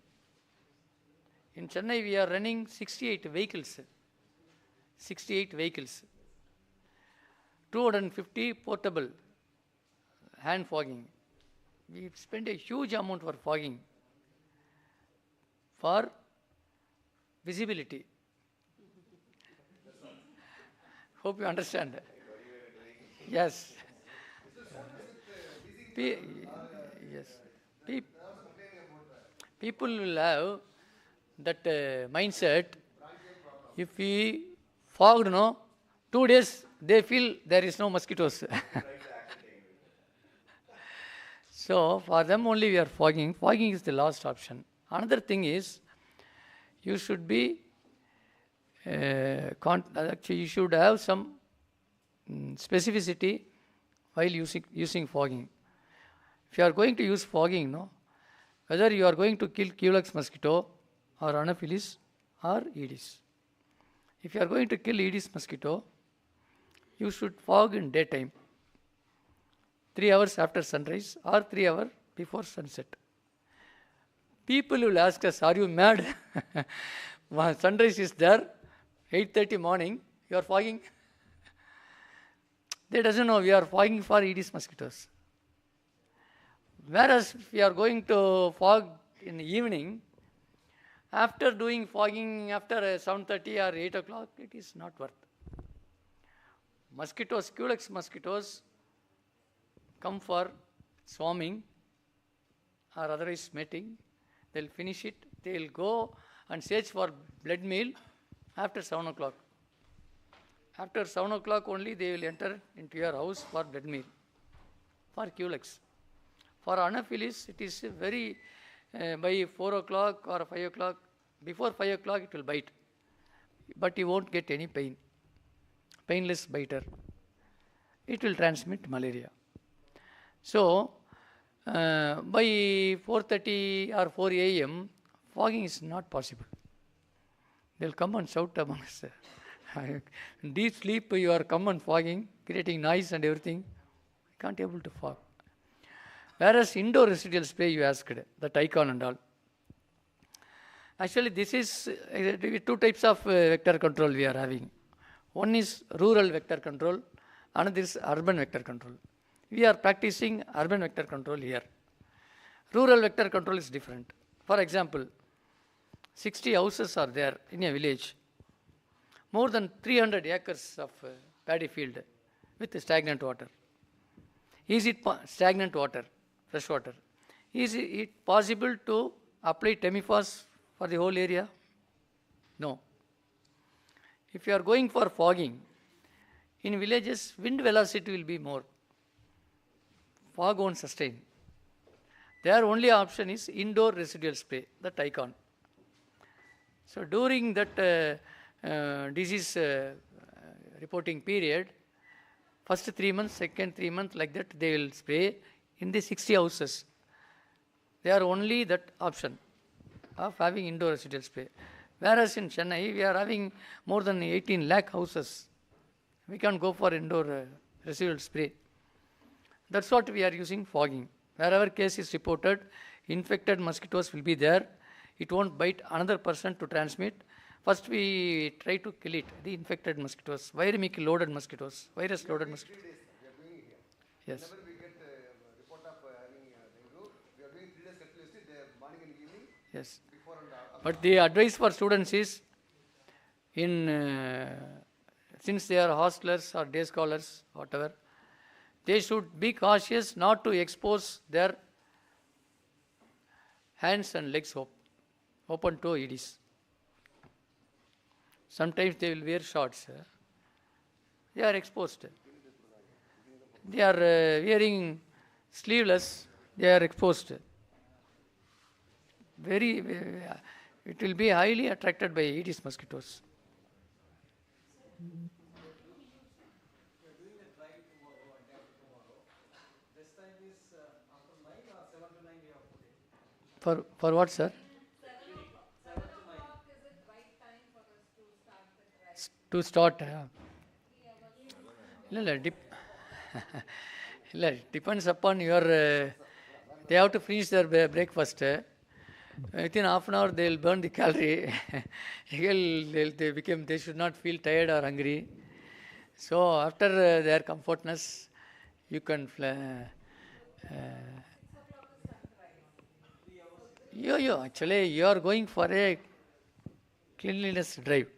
In Chennai, we are running 68 vehicles. 68 vehicles. 250 portable hand fogging. We spend a huge amount for fogging, for visibility. Hope you understand. Yes. Yes. People will have that mindset. If we fogged, 2 days, they feel there is no mosquitoes. So for them only we are fogging. Fogging is the last option. Another thing is, you should be, actually you should have some specificity while using fogging. If you are going to use fogging, whether you are going to kill Culex mosquito or Anopheles or Aedes. If you are going to kill Aedes mosquito, you should fog in daytime, 3 hours after sunrise or 3 hours before sunset. People will ask us, are you mad? Sunrise is there, 8:30 morning, you are fogging. They doesn't know we are fogging for Aedes mosquitoes. Whereas if we are going to fog in the evening, after doing fogging after 7:30 or 8 o'clock, it is not worth. Mosquitoes, Culex mosquitoes, come for swarming or otherwise mating. They'll finish it. They'll go and search for blood meal after 7 o'clock. After 7 o'clock only they will enter into your house for blood meal, for Culex. For Anopheles, it is very, by 4 o'clock or 5 o'clock, before 5 o'clock it will bite. But you won't get any pain. Painless biter. It will transmit malaria. So, by 4:30 or 4 a.m., fogging is not possible. They'll come and shout among us. Deep sleep, you are come and fogging, creating noise and everything. Can't able to fog. Whereas indoor residual spray, you asked, the icon and all. Actually, this is 2 types of vector control we are having. One is rural vector control, another is urban vector control. We are practicing urban vector control here. Rural vector control is different. For example, 60 houses are there in a village. More than 300 acres of paddy field with stagnant water. Is it stagnant water, fresh water? Is it possible to apply Temifos for the whole area? No. If you are going for fogging, in villages, wind velocity will be more. Fog won't sustain. Their only option is indoor residual spray, that icon. So during that disease reporting period, first 3 months, second 3 months, like that they will spray in the 60 houses. They are only that option of having indoor residual spray. Whereas in Chennai, we are having more than 18 lakh houses. We can't go for indoor residual spray. That's what we are using fogging. Wherever case is reported, infected mosquitoes will be there. It won't bite another person to transmit. First we try to kill it, the infected mosquitoes, viremic loaded mosquitoes, virus loaded mosquitoes. 3 days we are doing here. Yes. Whenever we get a report of having dengue, we are doing 3 days continuously, the morning and evening, Yes. before and after. But the advice for students is, since they are hostelers or day scholars, whatever, they should be cautious not to expose their hands and legs open to Aedes. Sometimes they will wear shorts. They are exposed. They are wearing sleeveless. They are exposed. It will be highly attracted by Aedes mosquitoes. This time is For what, sir? To start. ಇಲ್ಲ ಇಲ್ಲ depends upon your they have to finish their breakfast. Within half an hour they will burn the calorie. They should not feel tired or hungry. So after their comfortness you can actually you are going for a cleanliness drive.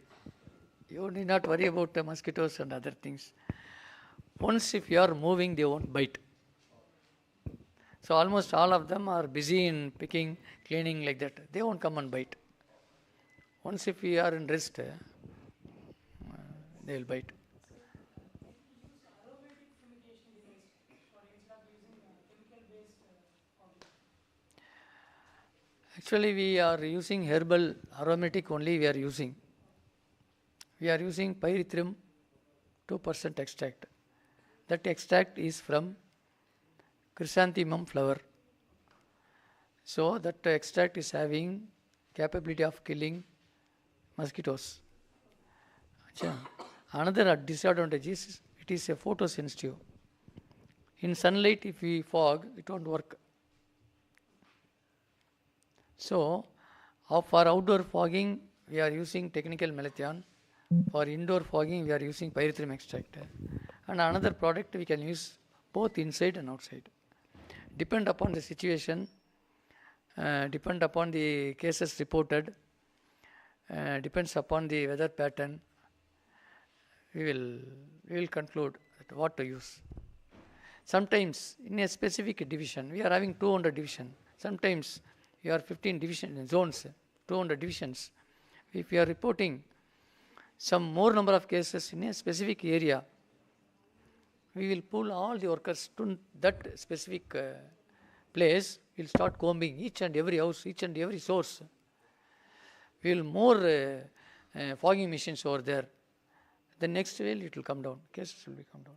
You need not worry about the mosquitoes and other things. Once if you are moving, they won't bite. So almost all of them are busy in picking, cleaning like that. They won't come and bite. Once if we are in rest, they will bite. Actually, we are using herbal aromatic only. We are using pyrethrum 2% extract. That extract is from chrysanthemum flower. So that extract is having capability of killing mosquitoes. Another disadvantage is it is a photosensitive. In sunlight, if we fog, it won't work. So for outdoor fogging, we are using technical malathion. For indoor fogging, we are using pyrethrum extract. And another product we can use both inside and outside. Depend upon the situation, depend upon the cases reported, depends upon the weather pattern. We will conclude what to use. Sometimes in a specific division, we are having 200 division. Sometimes you are 15 division zones, 200 divisions. If you are reporting some more number of cases in a specific area, we will pull all the workers to that specific place. We will start combing each and every house, each and every source. We will more fogging machines over there. The next way it will come down. Cases will come down.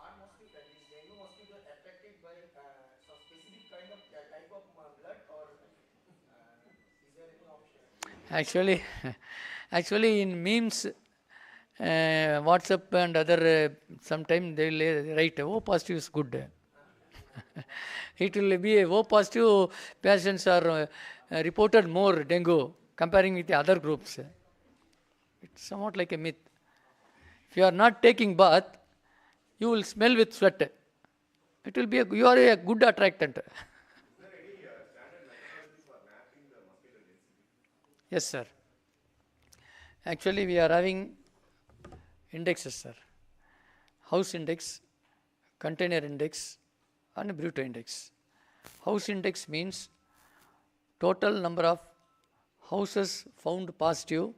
Are mosquitoes, these dengue mosquitoes, affected by some specific type of blood, or is there any option? Actually in memes, WhatsApp and other, sometime they will write O positive is good. It will be a O positive patients are reported more dengue comparing with the other groups. It's somewhat like a myth. If you are not taking bath, you will smell with sweat. It will be you are a good attractant. Is there any standard methodology for mapping the mosquito density? Yes, sir. Actually, we are having indexes, sir. House index, container index, and Bruto index. House index means total number of houses found positive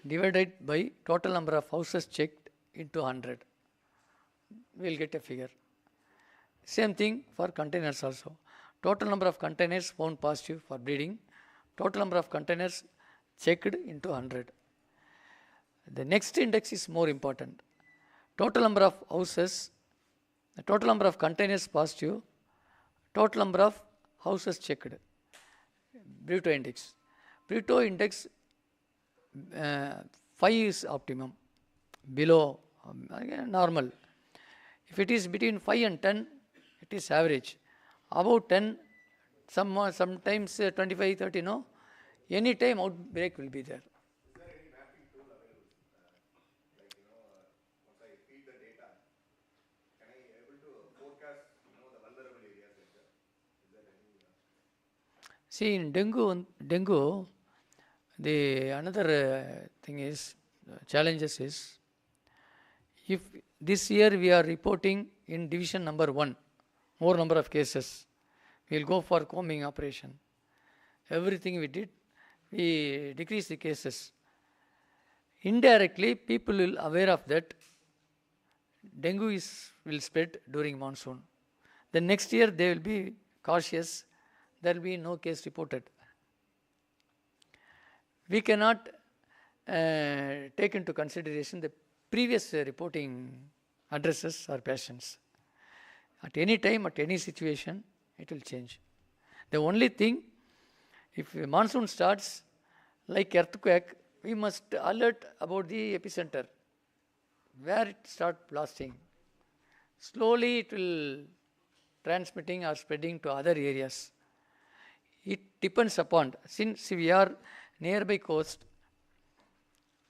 divided by total number of houses checked into 100. We will get a figure. Same thing for containers also. Total number of containers found positive for breeding, total number of containers checked into 100. The next index is more important. Total number of houses, the total number of containers positive, total number of houses checked. Bruto index. Bruto index 5 is optimum, below normal. If it is between 5 and 10, it is average. Above 10, sometimes 25, 30, no. Any time outbreak will be there. Is there any mapping tool available? Like, once I feed the data, can I able to forecast, the vulnerable areas like that? Is there any? See, in dengue, the another thing is, challenges is, if this year we are reporting in division number 1, more number of cases, we will go for combing operation. Everything we did, we decrease the cases. Indirectly, people will aware of that dengue will spread during monsoon. The next year they will be cautious. There will be no case reported. We cannot take into consideration the previous reporting addresses or patients. At any time, at any situation, it will change. The only thing, if a monsoon starts, like earthquake, we must alert about the epicenter, where it start blasting. Slowly it will transmitting or spreading to other areas. It depends upon, since we are nearby coast,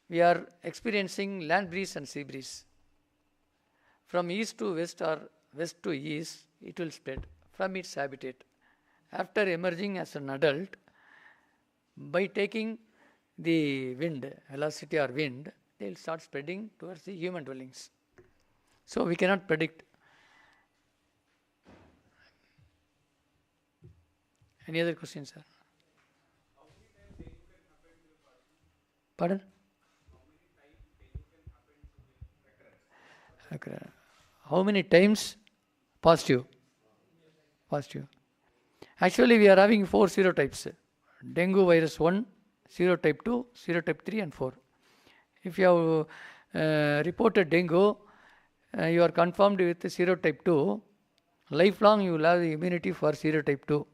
we are experiencing land breeze and sea breeze. From east to west or west to east, it will spread from its habitat. After emerging as an adult, by taking the wind, velocity or wind, they will start spreading towards the human dwellings. So we cannot predict. Any other questions, sir? Pardon? Okay. How many times? Positive. Positive. Actually, we are having 4 serotypes. Dengue virus 1, serotype 2, serotype 3 and 4. If you have reported dengue, you are confirmed with serotype 2, lifelong you will have the immunity for serotype 2.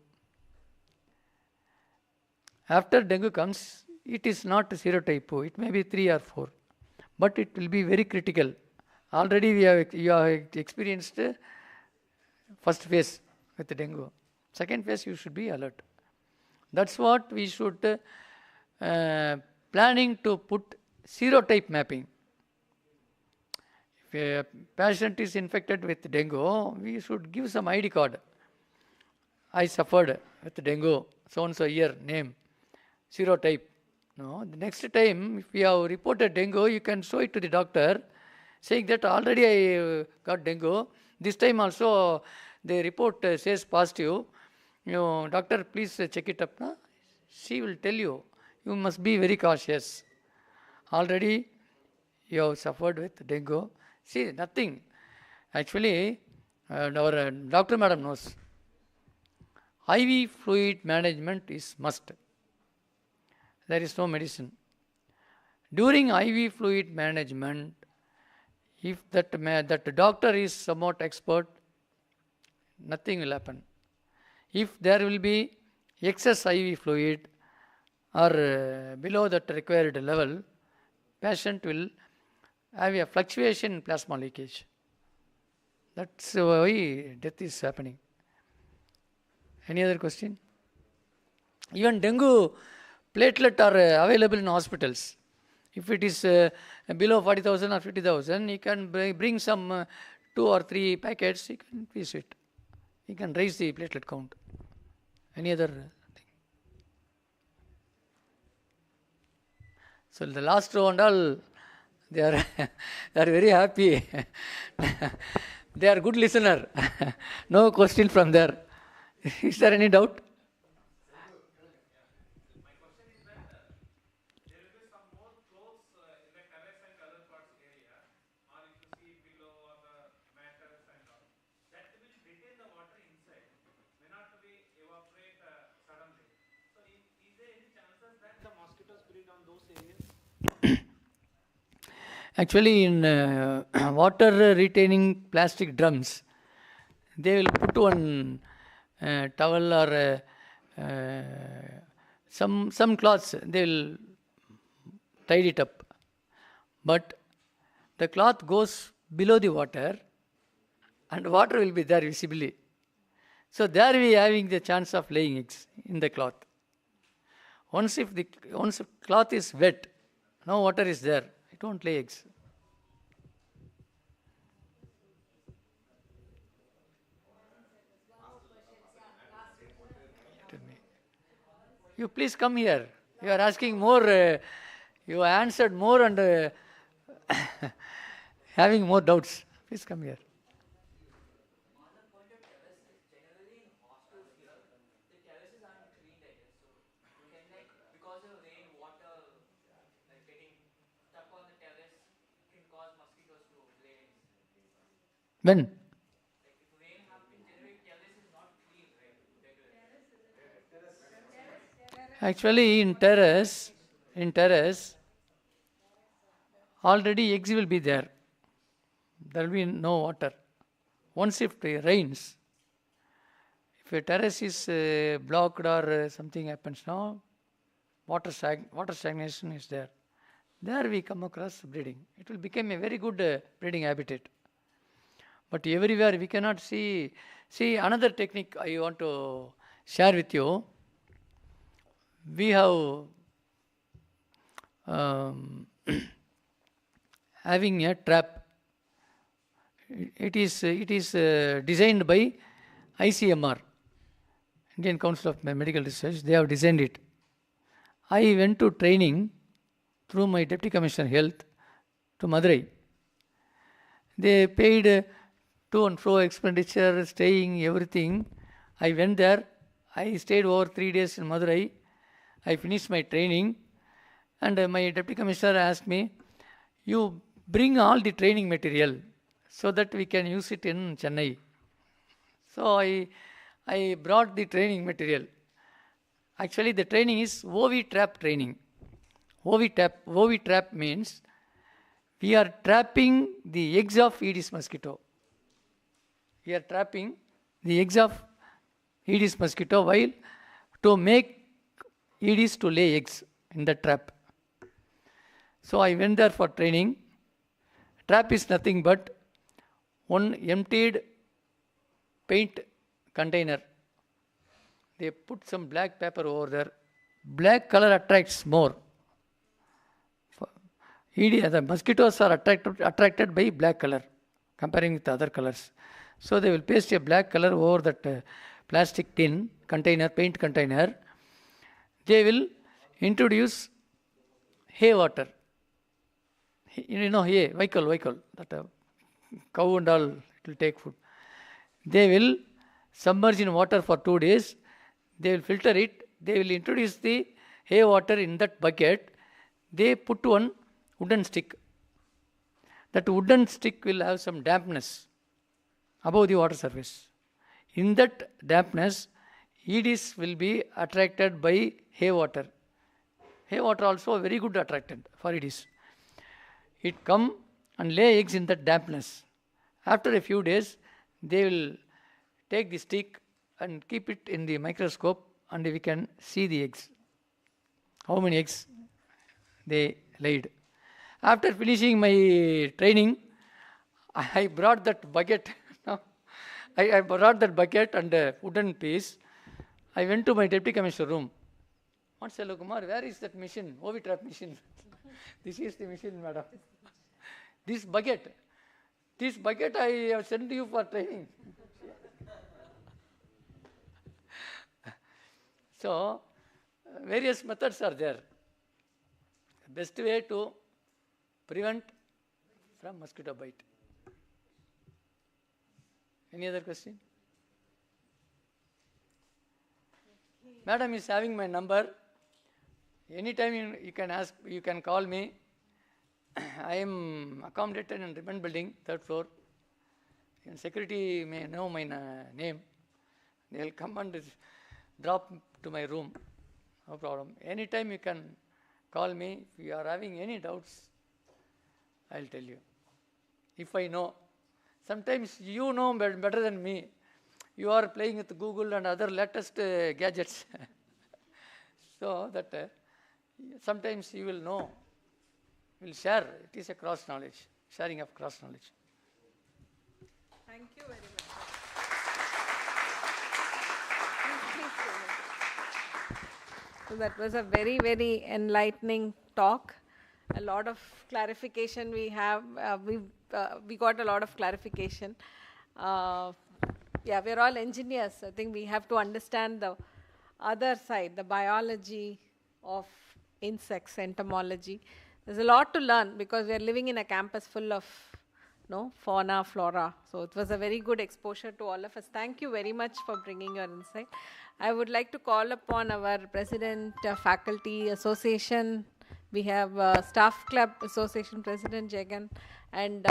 After dengue comes, it is not serotype 2, it may be 3 or 4, but it will be very critical. Already you have experienced first phase with dengue. Second phase you should be alert. That's what we should planning to put serotype mapping. If a patient is infected with dengue, we should give some ID card. I suffered with dengue, so and so year, name, serotype. No, the next time if you have reported dengue, you can show it to the doctor, saying that already I got dengue. This time also the report says positive. Doctor, please check it up. No? She will tell you. You must be very cautious. Already you have suffered with dengue. See, nothing. Actually, our Dr. Madam knows. IV fluid management is must. There is no medicine. During IV fluid management, if that doctor is somewhat expert, nothing will happen. If there will be excess IV fluid or below that required level, patient will have a fluctuation in plasma leakage. That's why death is happening. Any other question? Even dengue platelet are available in hospitals. If it is below 40,000 or 50,000, you can bring some 2 or 3 packets, you can increase it. You can raise the platelet count. Any other thing? So the last row and all, they are very happy. They are good listener. No question from there. Is there any doubt? Actually, in water retaining plastic drums, they will put one towel or some cloths, they will tie it up. But the cloth goes below the water and water will be there visibly. So there we are having the chance of laying eggs in the cloth. Once the cloth is wet, no water is there, it won't lay eggs. You please come here. You are asking more, you answered more and having more doubts. Please come here. When? Actually, in terrace, already eggs will be there. There will be no water. once if it rains, if a terrace is blocked or something happens now, water stagnation is there. There we come across breeding. It will become a very good breeding habitat. But everywhere we cannot see. See, another technique I want to share with you. We have having a trap. It is designed by ICMR, Indian Council of Medical Research. They have designed it. I went to training through my Deputy Commissioner Health to Madurai. They paid to and fro expenditure, staying, everything. I went there. I stayed over 3 days in Madurai. I finished my training, and my Deputy Commissioner asked me, you bring all the training material so that we can use it in Chennai. So I brought the training material. Actually, the training is OV trap training. OV trap means we are trapping the eggs of Aedes mosquito. We are trapping the eggs of Aedes mosquito while to make Aedes to lay eggs in the trap. So I went there for training. Trap is nothing but one emptied paint container. They put some black paper over there. Black color attracts more. The mosquitoes are attracted by black color comparing with other colors. So they will paste a black color over that plastic tin container, paint container. They will introduce hay water. You know, hay, vehicle, that cow and all, it will take food. They will submerge in water for 2 days. They will filter it. They will introduce the hay water in that bucket. They put one wooden stick. That wooden stick will have some dampness above the water surface. In that dampness, Aedes will be attracted by hay water. Hay water also a very good attractant for Aedes. It come and lay eggs in that dampness. After a few days, they will take the stick and keep it in the microscope, and we can see the eggs. How many eggs they laid. After finishing my training, I brought that bucket. I brought that bucket and a wooden piece. I went to my Deputy Commissioner room. What, Selvakumar, where is that machine? OV trap machine. This is the machine, madam. This bucket I have sent to you for training. So, various methods are there. The best way to prevent from mosquito bite. Any other question? Madam is having my number. Anytime you can ask, you can call me. I am accommodated in Ribbon Building, 3rd floor. And security may know my name. They will come and drop to my room. No problem. Anytime you can call me. If you are having any doubts, I will tell you. If I know. Sometimes you know better than me. You are playing with Google and other latest gadgets. So that sometimes you will know. We'll share. It is a cross knowledge, sharing of cross knowledge. Thank you very much. So that was a very, very enlightening talk. A lot of clarification we have. We got a lot of clarification. Yeah, we're all engineers. I think we have to understand the other side, the biology of insects, entomology. There's a lot to learn because we're living in a campus full of fauna, flora. So it was a very good exposure to all of us. Thank you very much for bringing your insight. I would like to call upon our President, Faculty Association. We have Staff Club Association President Jagan and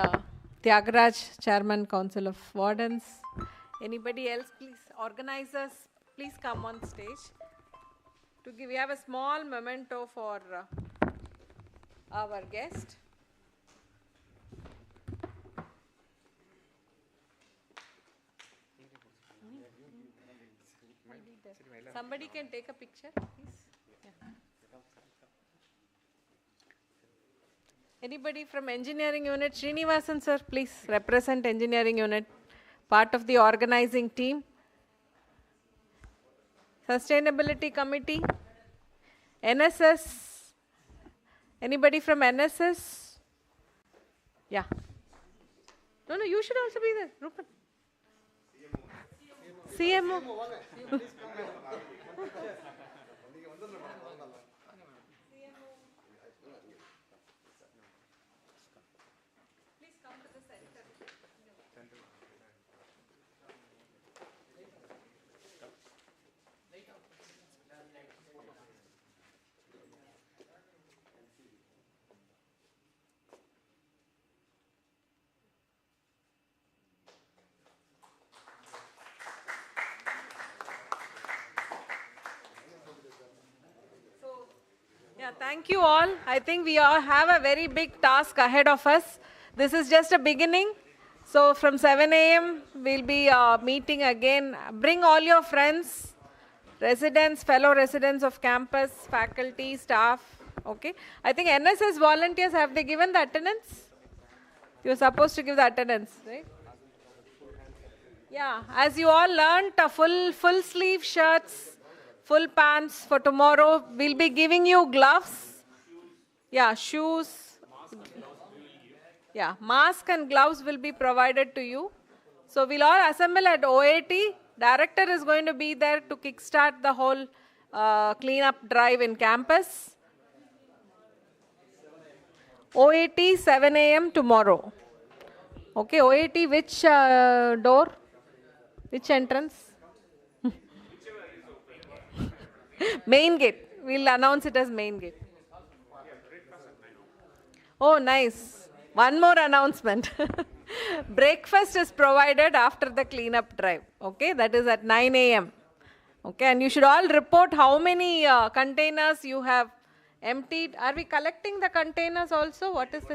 Tyagaraj, Chairman, Council of Wardens. Anybody else, please, organizers, please come on stage. We have a small memento for our guest. Somebody can take a picture, please. Yeah. Anybody from engineering unit? Srinivasan sir, please represent engineering unit, part of the organizing team. Sustainability committee, NSS. Anybody from NSS? Yeah. No, you should also be there, Rupan. CMO. Yeah, thank you all. I think we all have a very big task ahead of us. This is just a beginning. So from 7 a.m. we'll be meeting again. Bring all your friends, residents, fellow residents of campus, faculty, staff. Okay. I think NSS volunteers, have they given the attendance? You're supposed to give the attendance, right? Yeah, as you all learnt, full sleeve shirts, full pants for tomorrow. We'll be giving you gloves. Yeah, shoes. Yeah, mask and gloves will be provided to you. So we'll all assemble at OAT. Director is going to be there to kickstart the whole cleanup drive in campus. OAT 7 a.m. tomorrow. Okay, OAT which door? Which entrance? Main gate. We'll announce it as main gate. Oh, nice. One more announcement. Breakfast is provided after the cleanup drive. Okay, that is at 9 a.m. Okay, and you should all report how many containers you have emptied. Are we collecting the containers also? What is it?